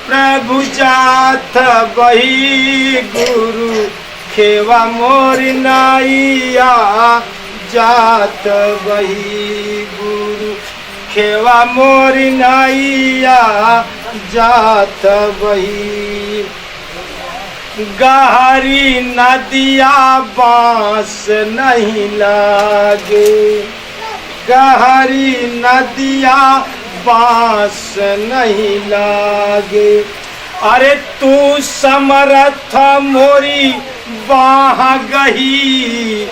प्रभु जात बही गुरु खेवा मोरी नाइया जात बही गुरु खेवा मोरी नाइया जात बही गहरी नदिया बांस नहीं लागे गहरी नदिया बांस नहीं लागे अरे तू समर्थ मोरी बाह गही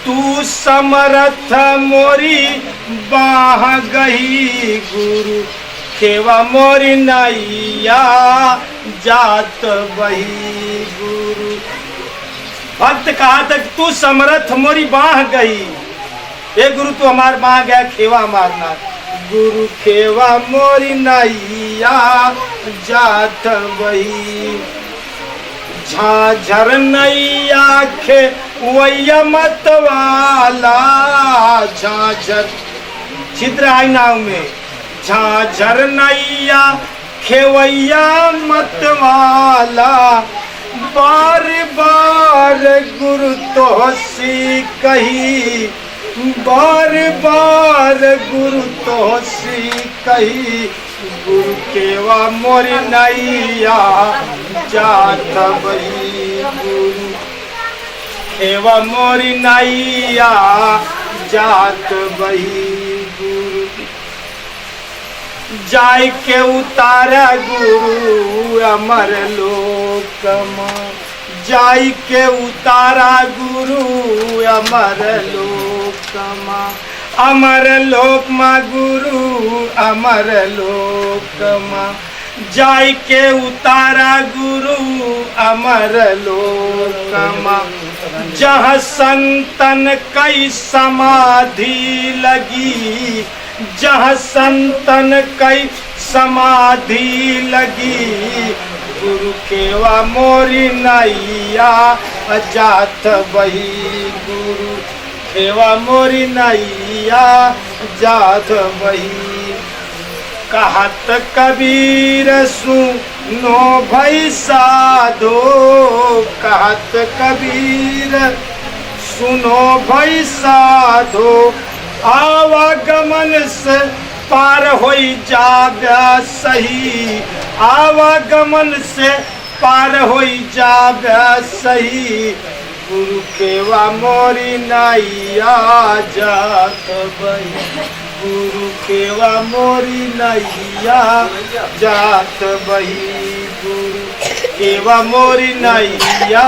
तू समर्थ मोरी बाह गही गुरु खेवा मोरी नैया जात बही गुरु भक्त कहा तक तू समर्थ मोरी बाह गई ए गुरु तू हमार बाह गया खेवा मारना गुरु खेवा मोरी नैया जात बही झाझर नैया खे वैया मत वाला झाझर छिद्र आई नाव में झाझर नैया खेवैया मत वाला बार बार गुरु तो सी कही बार बार गुरु तो सी कही गुरु केवा मोरी नैया जात बही गुरु केवा मोरी नैया जात बही गुरु जाय के उतारा गुरु अमर लोक में जाय के उतारा गुरु अमर लोक में अमर लोक में गुरु अमर लोक में जाय के उतारा गुरु अमर लोक में जहाँ संतन कई समाधि लगी जहाँ संतन कई समाधि लगी गुरु केवा मोरी नैया जात बही गुरु केवा मोरी नैया जात बही कहत कबीर सुनो भई साधो कहत कबीर सुनो भई साधो आवागमन से पार होई जागा सही आवागमन से पार होई जागा सही गुरु केवा मोरी नैया जात बही गुरु केवा मोरी नैया जात बही गुरु केवा मोरी नैया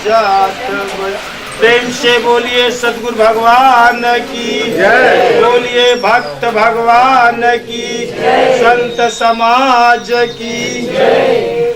जात बही प्रेम से बोलिए सतगुरु भगवान की जय बोलिए भक्त भगवान की संत समाज की जय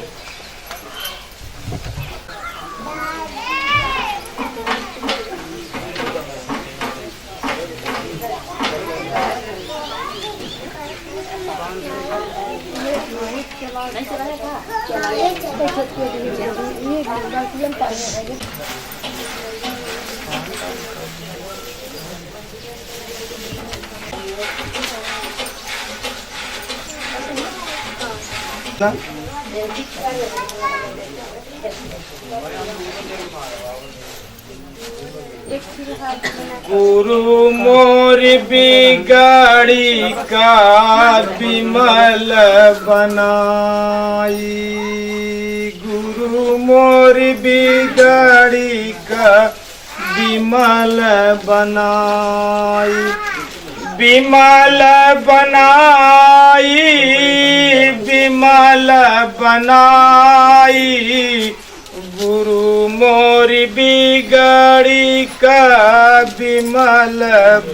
गुरु मोरी बिगाड़ी का विमल बनाई गुरु मोरी बिगाड़ी का विमल बनाई विमल बनाई विमल बनाई गुरु मोरी बिगड़ी का विमल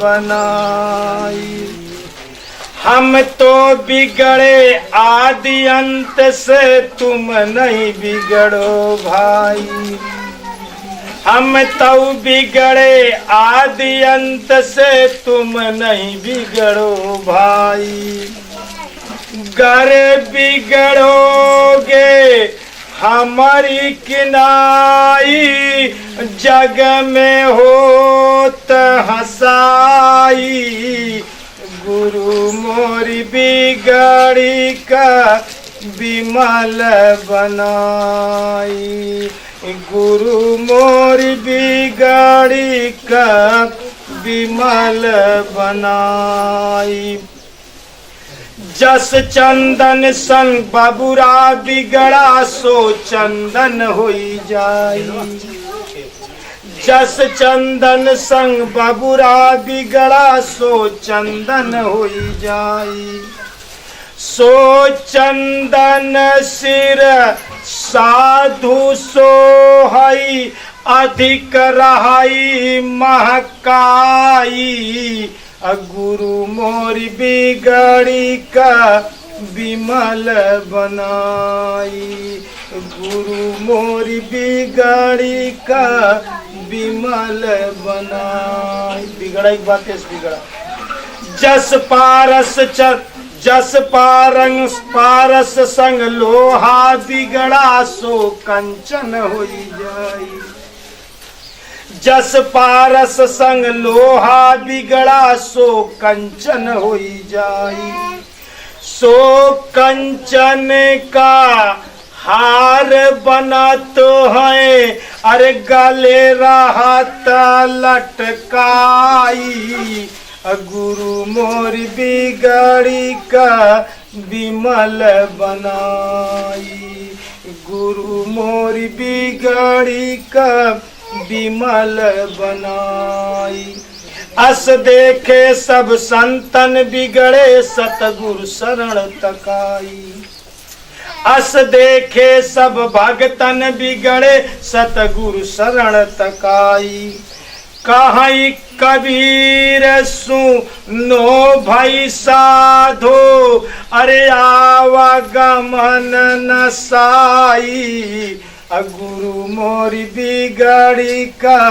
बनाई हम तो बिगड़े आदि अंत से तुम नहीं बिगड़ो भाई हम तो बिगड़े आदि अंत से तुम नहीं बिगड़ो भाई गर बिगड़ोगे हमारी किनाई जग में होत हंसाई गुरु मोरी बिगड़ी का विमल बनाई। गुरु मोर बिगड़ी का विमल बनाई। जस चंदन संग बबुरा बिगड़ा सो चंदन होई जाई। जस चंदन संग बबुरा बिगड़ा सो चंदन होई जाई। सो चंदन सिर साधु सोहई अधिक रहाई महकाई। गुरु मोर बिगड़ी का विमल बनाई। गुरु मोर बिगड़ी का विमल बनाई। बिगड़ा एक बात बिगड़ा। जस पारस संग लोहा बिगड़ा सो कंचन होई जाई। जस पारस संग लोहा बिगड़ा सो कंचन होई जाई। सो कंचन का हार बना तो है अरे गले रहत लटकाई। गुरु मोर बिगड़ी का विमल बनाई। गुरु मोर बिगड़ी का विमल बनाई। अस देखे सब संतन बिगड़े सतगुरु शरण तकाई। अस देखे सब भगतन बिगड़े सतगुरु शरण तकाई। कहीं कबीर सुनो भई साधो अरे आवागमन नसाई। गुरु मोर बिगड़ी का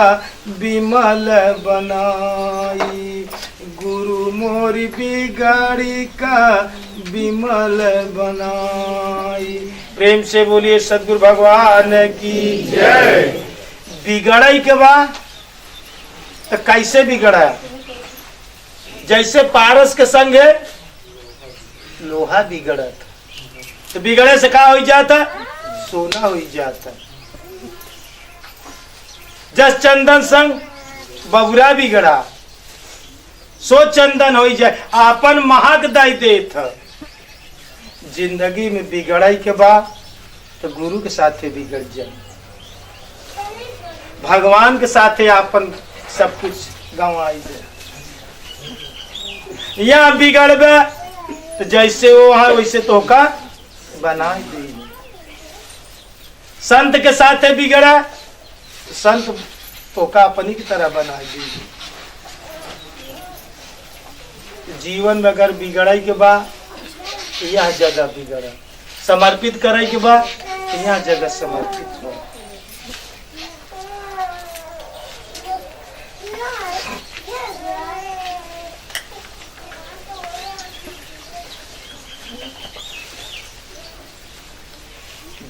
विमल बनाई। गुरु मोर बिगड़ी का विमल बनाई। प्रेम से बोलिए सद्गुरु भगवान की जय। बिगड़ई के बाद तो कैसे बिगड़ा? जैसे पारस के संग लोहा बिगड़ा था तो बिगड़े से क्या हो जाता? सोना हो जाता। जस चंदन संग बबुरा बिगड़ा सो चंदन हो जाए। आपन महक दाई देत। जिंदगी में बिगड़ाई के बाद तो गुरु के साथे बिगड़ जाए। भगवान के साथे आपन सब कुछ गंवाई दे। यहाँ बिगड़बे तो जैसे वो है वैसे तो का बना दी। संत के साथ बिगड़ा संत तो का अपनी की तरह बना दी। जीवन में अगर बिगड़ाई के बाद यह जगह बिगड़ा, समर्पित करे के बाद यह जगह समर्पित हो।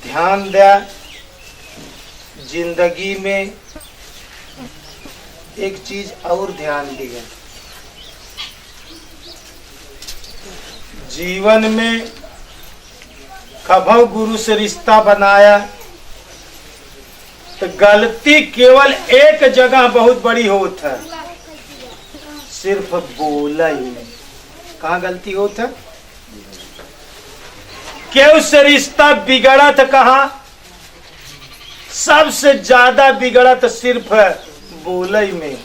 ध्यान दे। जिंदगी में एक चीज और ध्यान दिया। जीवन में कभू गुरु से रिश्ता बनाया तो गलती केवल एक जगह बहुत बड़ी होता है, सिर्फ बोला ही नहीं। कहाँ गलती होता है? केहू से रिश्ता बिगड़ा तो कहाँ? सबसे ज्यादा बिगड़ा तो सिर्फ बोलई में।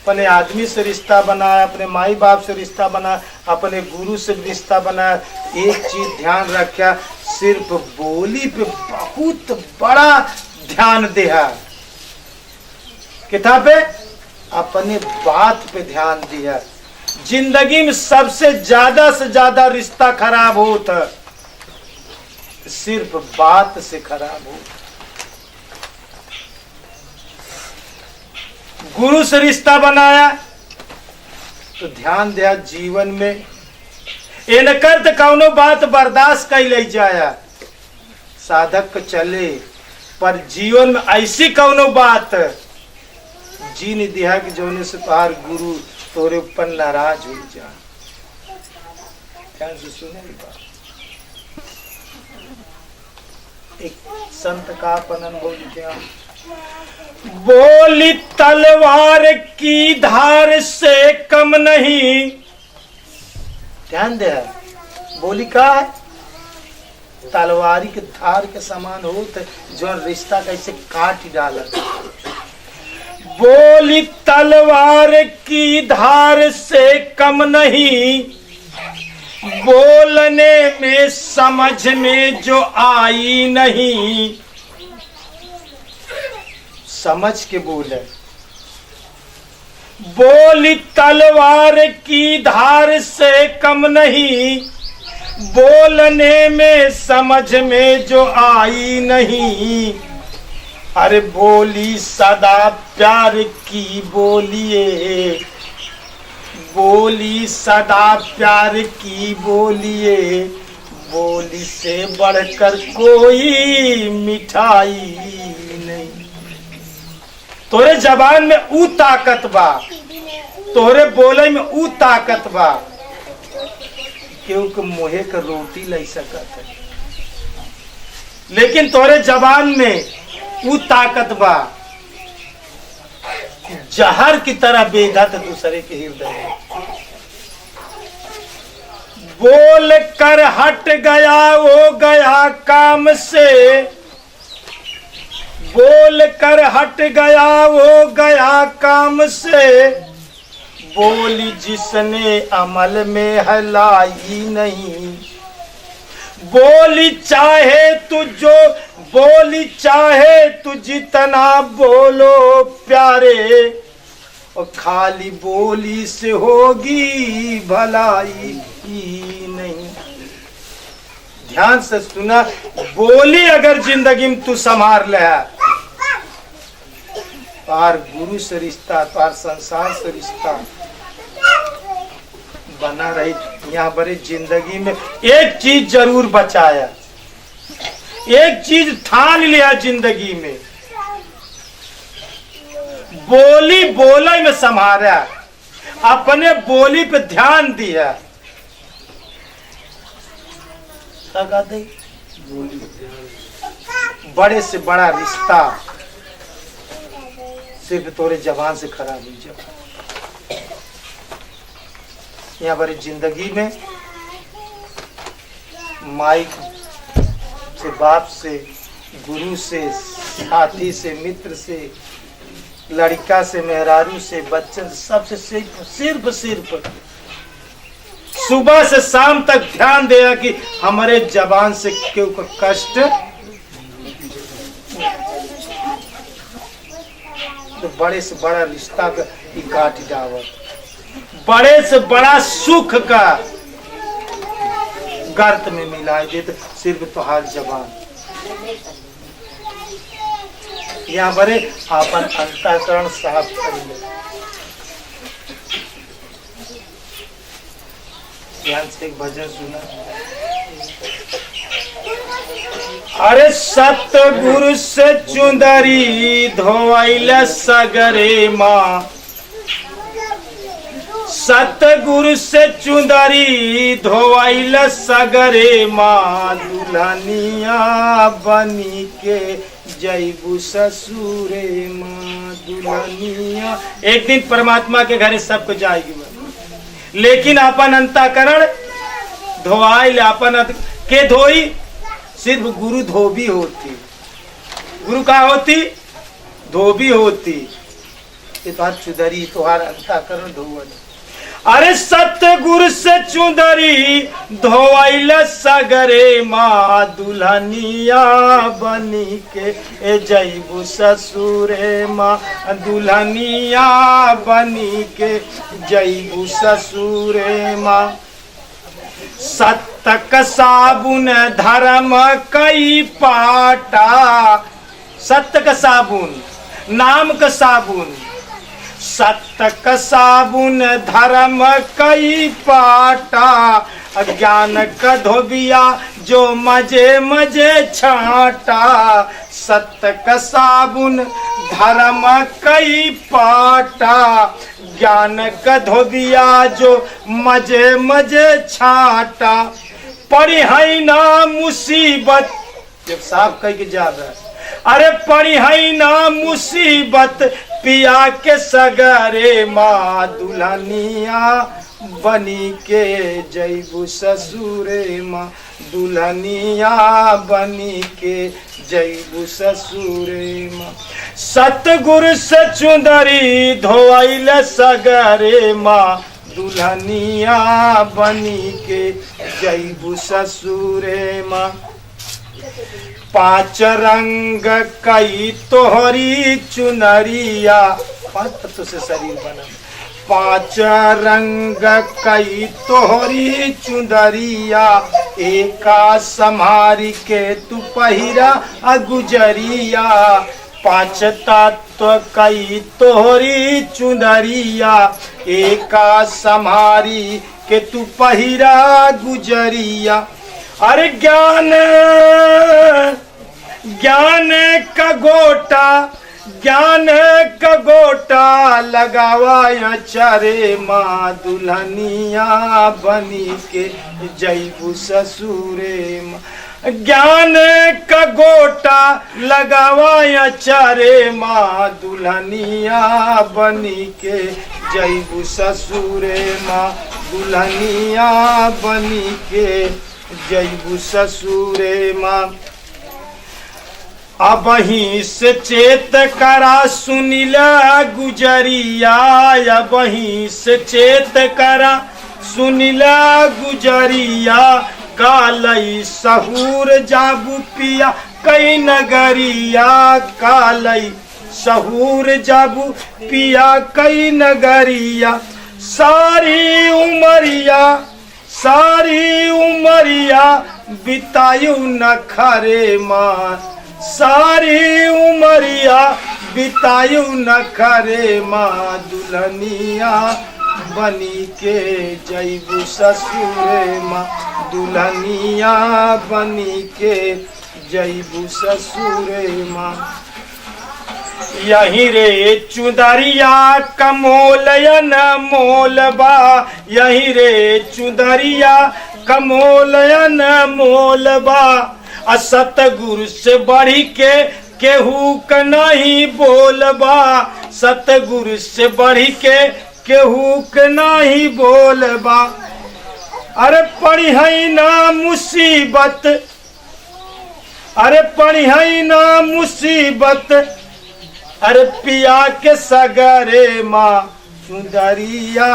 अपने आदमी से रिश्ता बनाया, अपने माई बाप से रिश्ता बनाया, अपने गुरु से रिश्ता बनाया। एक चीज ध्यान रखा, सिर्फ बोली पे बहुत बड़ा ध्यान दिया। किताब पे अपने बात पे ध्यान दिया। जिंदगी में सबसे ज्यादा से ज्यादा रिश्ता खराब होता सिर्फ बात से खराब होता। गुरु से रिश्ता बनाया तो ध्यान दिया, जीवन में इनकर तो कौनो बात बर्दाश्त कर ले जाया, साधक को चले, पर जीवन में ऐसी कौनो बात जी नहीं दिया कि जोने से तुहार गुरु तोरे ऊपर नाराज हो जा। ध्यान से सुने बात। एक संत का अपन अनुभव लिखे, बोली तलवार की धार से कम नहीं। ध्यान दे, बोली का है तलवारी के धार के समान हो जो रिश्ता कैसे काट डाला। बोली तलवार की धार से कम नहीं, बोलने में समझ में जो आई नहीं। समझ के बोले, बोली तलवार की धार से कम नहीं, बोलने में समझ में जो आई नहीं। अरे बोली सदा प्यार की बोलिए, बोली सदा प्यार की बोलिए, बोली से बढ़कर कोई मिठाई नहीं। तोरे जबान में ऊ ताकत बा, तोरे बोले में ऊ ताकत बा, क्योंकि मुहे का रोटी लै सकत है, लेकिन तोरे जबान में ऊ ताकत बा जहर की तरह बेधत दूसरे के हृदय में। बोल कर हट गया वो गया काम से, बोल कर हट गया वो गया काम से, बोली जिसने अमल में है लाई नहीं। बोली चाहे तू जो, बोली चाहे तू जितना बोलो प्यारे, और खाली बोली से होगी भलाई ही नहीं। ध्यान से सुना, बोली अगर जिंदगी में तू संभाल ले, तार गुरु से रिश्ता, तार संसार से रिश्ता बना रही। यहाँ बड़े जिंदगी में एक चीज जरूर बचाया, एक चीज ठान लिया जिंदगी में, बोली बोले में संभाला, अपने बोली पे ध्यान दिया। बड़े से बड़ा रिश्ता सिर्फ तोरे जबान से खराब हुई। जब यहाँ बड़ी जिंदगी में माई से, बाप से, गुरु से, साथी से, मित्र से, लड़का से, मेहरारू से, बच्चन, सबसे सिर्फ सुबह से शाम तक ध्यान देगा कि हमारे जबान से क्यों का कष्ट। तो बड़े से बड़ा रिश्ता का काट जावत, बड़े से बड़ा सुख का गर्त में मिला दे तो सिर्फ तुहार जबान। यहाँ बड़े अपन अंतःकरण साफ कर ले। ध्यान से एक भजन सुना। अरे सतगुरु से चुंदरी धोइल सगरे माँ, सतगुरु से चुंदरी धोइल सगरे माँ, दुल्हनिया बनी के जैबू ससुरे माँ, दुल्हनिया। एक दिन परमात्मा के घरे सबको जाएगी, लेकिन अपन अंतःकरण धोआइल, अपन के धोई सिर्फ गुरु धोबी होती। गुरु का होती? धोबी होती। तुहार चुदरी, तुहार अंतःकरण धोवल। अरे सतगुरु से चुदरी धोइल सगरे माँ, दुल्हनिया बनी के जैबू ससुरे माँ, दुल्हनिया बनी के जैबू ससुरे माँ। सत्तक साबुन धर्म कई पाटा, सत्तक साबुन नाम का साबुन, सत्तक साबुन धर्म कई पाटा, अज्ञान का धोबिया जो मजे मजे छाटा। सत्तक साबुन धर्म कई पाटा, ज्ञान कधो दिया जो मजे मजे छाटा। पड़ी है ना मुसीबत, जब साहब कह के जा रहा है, अरे पड़ी है ना मुसीबत, पिया के सगरे माँ दुल्हनिया बनी के जैबू ससुरे माँ, दुल्हनिया बनी के जैबू ससुरे माँ। सतगुरु से चुंदरी धोइल सगरे माँ, दुल्हनिया बनी के जैबू ससुरे माँ। पांच रंग कई तोहरी चुनरिया, पांच तत्व से शरीर बना। पांच रंग कई तोहरी चुंदरिया, एका संहारी के तू पहिरा गुजरिया। पांच तत्व कई तोहरी चुनरिया, एका संहारी के तू पहिरा गुजरिया। अरे ज्ञान ज्ञान का गोटा, ज्ञान का गोटा लगावा चरे माँ, दुल्हनिया बनी के जैबू ससुरे माँ। ज्ञान का गोटा लगावा चरे माँ, दुल्हनिया बनी के जैबू ससुरे माँ, दुल्हनिया बनी के जैबू ससुरे माँ। अबहीं से चेत करा सुनिला गुजरिया, अबहीं से चेत करा सुनिला गुजरिया। कालई सहूर जाबू पिया कई नगरिया, कालई सहूर जाबू पिया कई नगरिया। सारी उमरिया, सारी उमरिया बितायु न खरे माँ, सारी उमरिया बितायु न खरे माँ, दुल्हनिया बनी के जैबू ससुरे माँ, दुल्हनिया बनी के जैबू ससुरे माँ। यही रे चुदरिया कमोलयन मोलबा, यही रे चुदरिया कमोलयन मोलबा। सतगुरु से बढ़ी के केहू का नहीं बोलबा, सतगुरु से बढ़ी के केहू का नहीं बोलबा। अरे पड़ी है ना मुसीबत, अरे पड़ी है ना मुसीबत, अरे पिया के सगरे माँ चुंदरिया।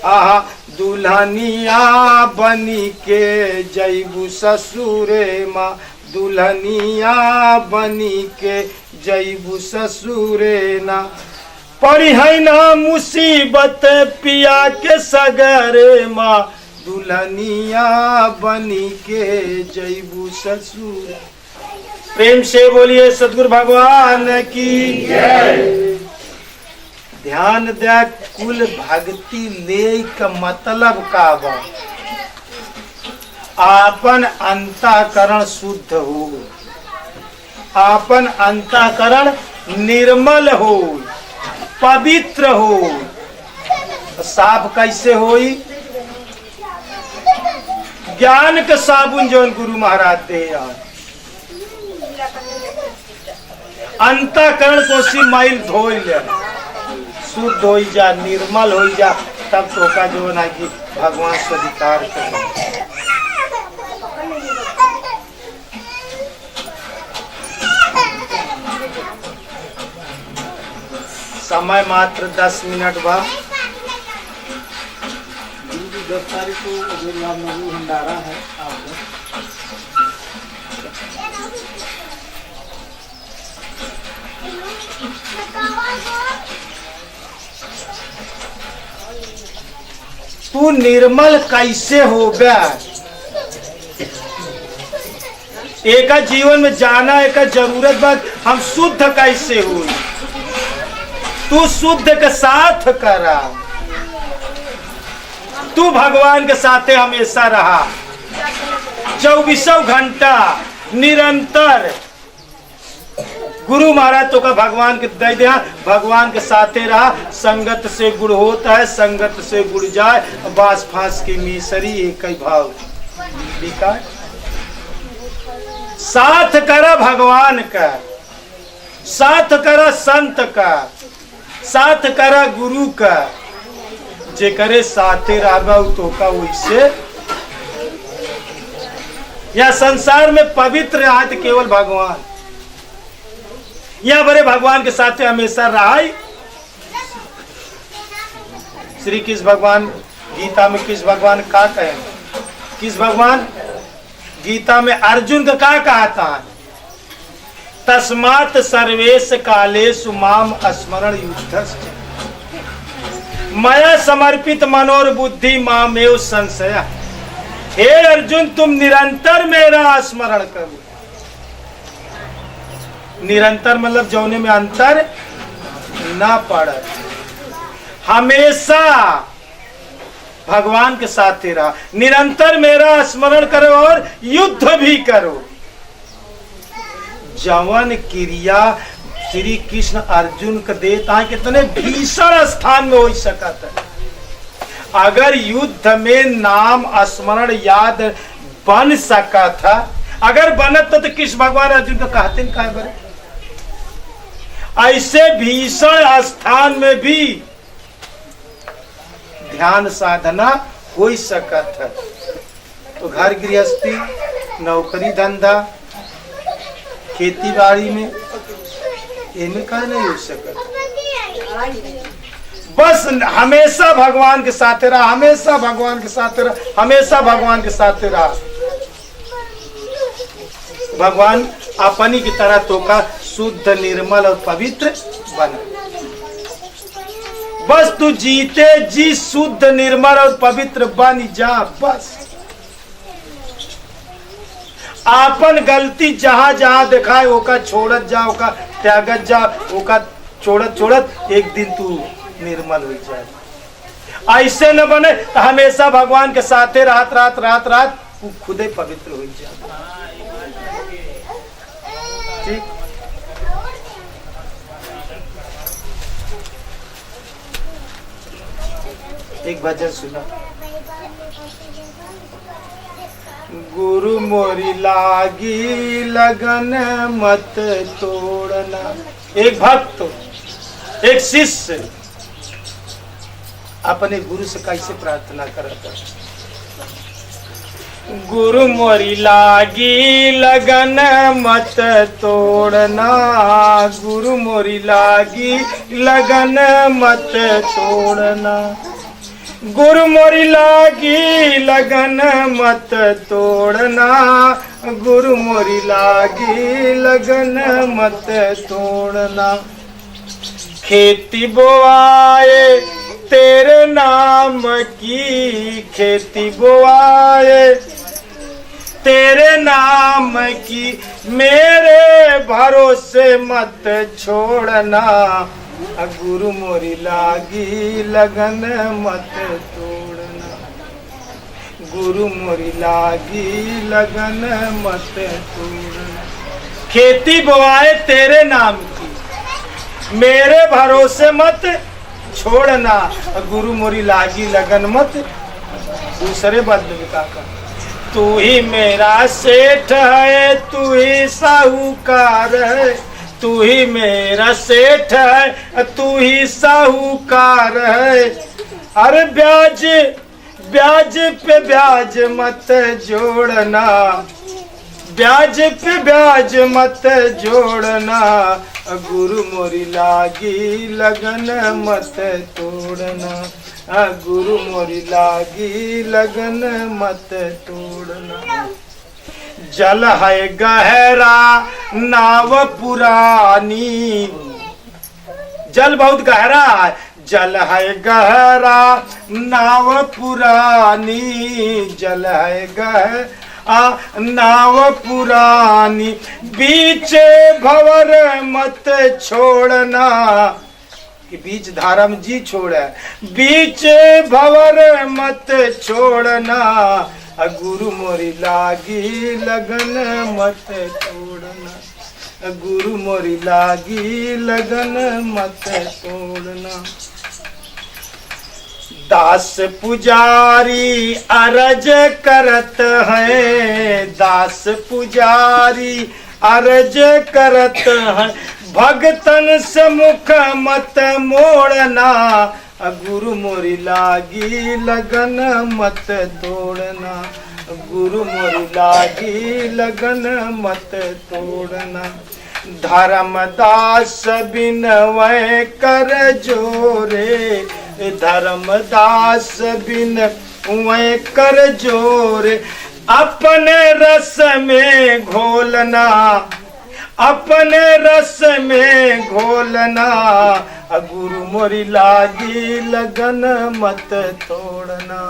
आहा दुल्हनिया बनी के जैबू ससुरे माँ, दुल्हनिया बनी के जैबू ससुरे ना। पड़ी है ना मुसीबत, पिया के सगरे माँ, दुल्हनिया बनी के जैबू ससुर। प्रेम से बोलिए सद्गुरु भगवान की जय। ध्यान दे, कुल भक्ति ले का मतलब का बा, आपन अंतःकरण शुद्ध हो, आपन अंतःकरण निर्मल हो, पवित्र हो। साफ कैसे होई? ज्ञान के साबुन जो गुरु महाराज दे, अंतःकरण को सी माइल धोई ले, शुद्ध हो जा, निर्मल हो जा, तब तो का जो ना कि भगवान स्वीकार करे। समय मात्र 10 मिनट बा। 10 तारीख को भंडारा है आपको। तू निर्मल कैसे हो गया? एक जीवन में जाना एक जरूरत बात, हम शुद्ध कैसे हुई? तू शुद्ध के साथ करा, तू भगवान के साथ हमेशा रहा, 24 घंटा निरंतर गुरु महाराज तो का भगवान के दे दिया, भगवान के साथे रहा। संगत से गुड़ होता है, संगत से गुड़ जाए, बास फांस की मिसरी एक ही भाव बिका। साथ करा भगवान का, साथ करा संत का, साथ करा गुरु का, जे करे साथे रागा तो का वैसे। या संसार में पवित्र हाथ केवल भगवान, या बड़े भगवान के साथ हमेशा रहा। श्री कृष्ण भगवान गीता में किस भगवान का कहे, किस भगवान गीता में अर्जुन का क्या कहता है, तस्मात् सर्वेश कालेषु माम स्मरण युद्धस्य मया समर्पित मनोर बुद्धि मामेव संशय। हे अर्जुन तुम निरंतर मेरा स्मरण करो। निरंतर मतलब जौने में अंतर ना पड़े, हमेशा भगवान के साथ रहा, निरंतर मेरा स्मरण करो और युद्ध भी करो। जवन क्रिया श्री कृष्ण अर्जुन को देता है कितने भीषण स्थान में हो सकता है। अगर युद्ध में नाम स्मरण याद बन सका था, अगर बनत तो कृष्ण भगवान अर्जुन को कहते हैं क्या बरे। ऐसे भीषण स्थान में भी ध्यान साधना हो सकता है। तो घर गृहस्थी, नौकरी धंधा, खेती बाड़ी में इनमें का नहीं हो सकता। बस हमेशा भगवान के साथ रहा, हमेशा भगवान के साथ रहा, हमेशा भगवान के साथ रहा। भगवान अपनी की तरह तो का शुद्ध निर्मल और पवित्र बना। बस तू जीते जी शुद्ध निर्मल और पवित्र बन जा। बस आपन गलती जहां जहां दिखाए ओका छोड़त जा, ओका त्यागत जा, ओका छोड़त छोड़त एक दिन तू निर्मल हो जाए। ऐसे न बने तो हमेशा भगवान के साथे रात रात रात रात तू खुदे पवित्र हो जाए। ठीक, एक भजन सुना। गुरु मोरी लागी लगन मत तोड़ना। एक भक्त, एक शिष्य अपने गुरु से कैसे प्रार्थना करता, गुरु मोरी लागी लगन मत तोड़ना, गुरु मोरी लागी लगन मत तोड़ना, गुरु मोरी लागी लगन मत तोड़ना, गुरु मोरी लागी लगन मत तोड़ना। खेती बोआए तेरे नाम की, खेती बोआए तेरे नाम की, मेरे भरोसे मत छोड़ना, गुरु मोरी लागी लगन मत तोड़ना, गुरु मोरी लागी लगन मत तोड़ना। खेती बोआए तेरे नाम की, मेरे भरोसे मत छोड़ना, गुरु मोरी लागी लगन मत। दूसरे बदल में का तू ही मेरा सेठ है, तू ही साहूकार है, तू ही मेरा सेठ है, तू ही साहूकार है। अरे ब्याज ब्याज पे ब्याज मत जोड़ना, ब्याज पे ब्याज मत जोड़ना, गुरु मोरी लागी लगन मत तोड़ना, गुरु मोरी लागी लगन मत तोड़ना। जल है गहरा नाव पुरानी, जल बहुत गहरा है, जल है गहरा नाव पुरानी, जल है गहरा नाव पुरानी, बीच भंवर मत छोड़ना, कि बीच धारा में जी छोड़े, बीच भंवर मत छोड़ना, गुरु मोरी लागी लगन मत छोड़ना। गुरु मोरी लागी लगन मत तोड़ना। दास पुजारी अरज करत है, दास पुजारी अरज करत है, भगतन से मुख मत मोड़ना। गुरु मोरी लागी लगन मत तोड़ना, गुरु मोरी लागी लगन मत तोड़ना। धर्मदास बिनवै कर जोरे, धर्मदास बिनवै कर जोरे, अपने रस में घोलना, अपने रस में घोलना। गुरु मोरी लागी लगन मत तोड़ना,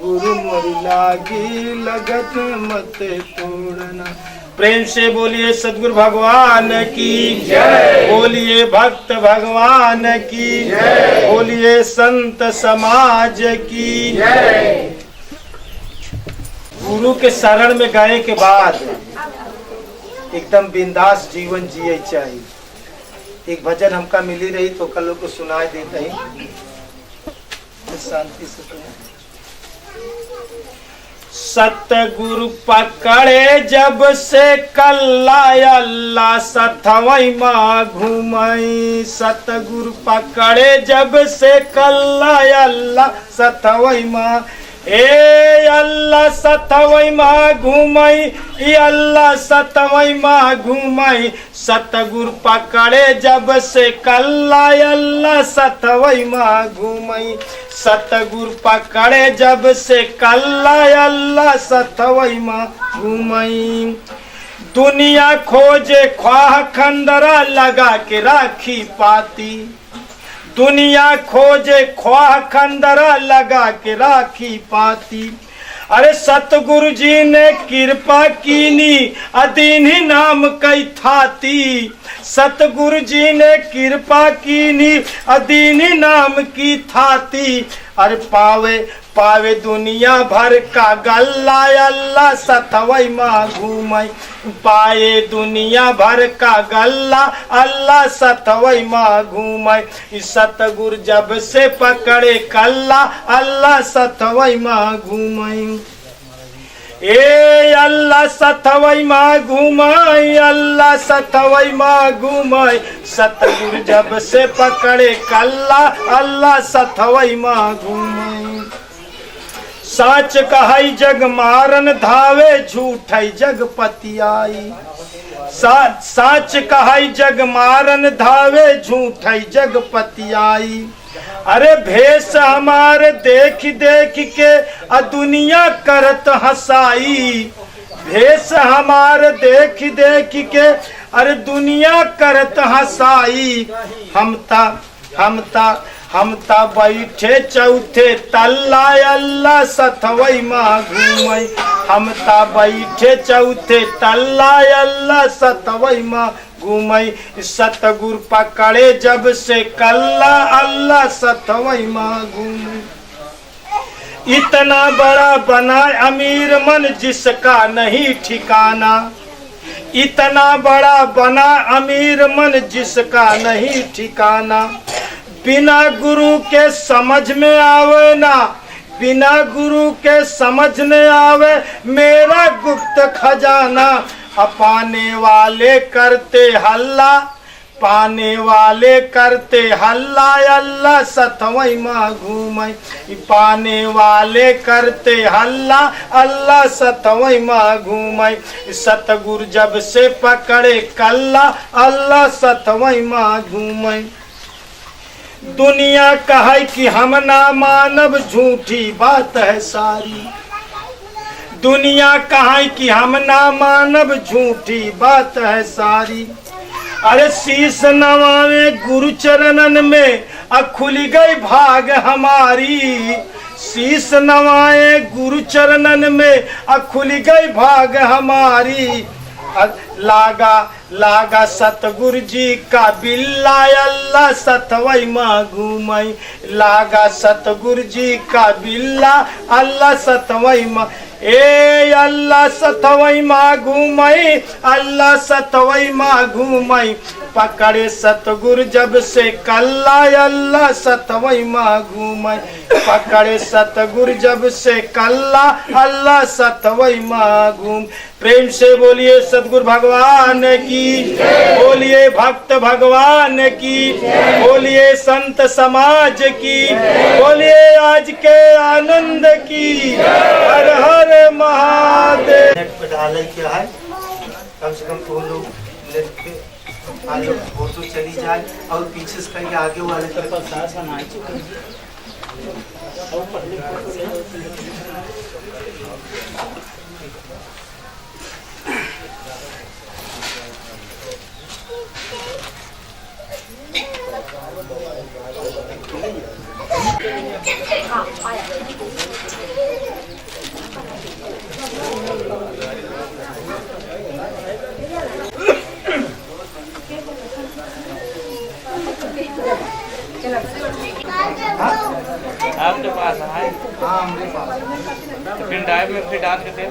गुरु मोरी लागी लगन मत तोड़ना। प्रेम से बोलिए सद्गुरु भगवान की जय, बोलिए भक्त भगवान की जय, बोलिए संत समाज की जय। गुरु के शरण में गए के बाद एकदम बिंदास जीवन जिए चाहिए। एक भजन हमका मिली रही तो कल को सुनाई देता ही, शांति से सुना। सतगुरु पकड़े जब से कल्ला अल्लाह सतवई माँ घूमई, सतगुरु पकड़े जब से कल्ला अल्लाह सतवई माँ, ए अल्लाह सतवई माँ घूमई, अल्लाह सतवई माँ घूमई। सतगुरु पकड़े जब से कल्ला अल्लाह सतवई माँ घूमई, सतगुरु पकड़े जब से कल्ला अल्लाह सतवई माँ घूमई। दुनिया खोजे ख्वाह खंदरा लगा के राखी पाती, दुनिया खोजे ख्वाह खंदरा लगा के राखी पाती। अरे सतगुरु जी ने कृपा कीनी अदीनी नाम कई थाती, सतगुरु जी ने कृपा कीनी अदीनी नाम की थाती। अरे पावे पावे दुनिया भर का गल्ला अल्लाह सतवई माँ घूमई, पाए दुनिया भर का गल्ला अल्लाह सतवई माँ घूमई। सतगुरु जब से पकड़े कल्ला अल्लाह सतवई माँ घूमई, ए अल्लाह सतवई माँ घूमई, अल्लाह सतवई माँ घूमई। सतगुरु जब से पकड़े कल्ला अल्लाह सतवई माँ घूमई। साच कहई जग मारन धावे झूठई जग पतियाई, साच कहई जग मारन धावे झूठई जग पतियाई। अरे भेष हमारे देख देख के दुनिया करत हंसाई, भेष हमारे देख देख के अरे दुनिया करत हंसाई। हम ता बैठे चौथे तल्ला अल्लाह सतवई माँ घूमई, हम ता बैठे चौथे तल्ला अल्लाह सतवई माँ घूमई। सतगुरु पकड़े जब से कल्ला अल्लाह सतवई माँ घूमई। इतना बड़ा बना अमीर मन जिसका नहीं ठिकाना, इतना बड़ा बना अमीर मन जिसका नहीं ठिकाना। बिना गुरु के समझ में आवे ना, बिना गुरु के समझ में आवे मेरा गुप्त खजाना। पाने वाले करते हल्ला, पाने वाले करते हल्ला अल्लाह सतवई माँ घूमई, पाने वाले करते हल्ला अल्लाह सतवई माँ घूमई। सतगुरु जब से पकड़े कल्ला अल्लाह सतवई माँ घूमई। दुनिया कहे कि हम ना मानव झूठी बात है सारी, दुनिया कहे कि हम ना मानव झूठी बात है सारी। अरे शीश नवावे गुरु चरणन में खुल गई भाग हमारी, शीश नवाए गुरु चरणन में खुल गई भाग हमारी। लागा सतगुरु जी का बिल्ला अल्लाह सतवई माँ घूमई, लागा सतगुरु जी का बिल्ला अल्लाह सतवई माँ। ए अल्लाह सतवई माँ घूमई, अल्लाह सतवई माँ घूमई, पकड़े सतगुरु जब से कल्ला, अल्लाह सतवई माँ घूमई, पकड़े सतगुरु जब से कल्ला, अल्लाह सतवई माँ घूम। प्रेम से बोलिए सतगुरु भगवान की, बोलिए भक्त भगवान की, बोलिए संत समाज की, बोलिए आज के आनंद की। हर हर महादेव। नेट पे डाले क्या है, कम से कम तो लोग नेट पे आज लोग फोटो चली जाए और पीछे से कहीं आगे वाले तरफ आपके पास है? हाँ मेरे पास। तो पिन ड्राइव में फिर डाल के दे।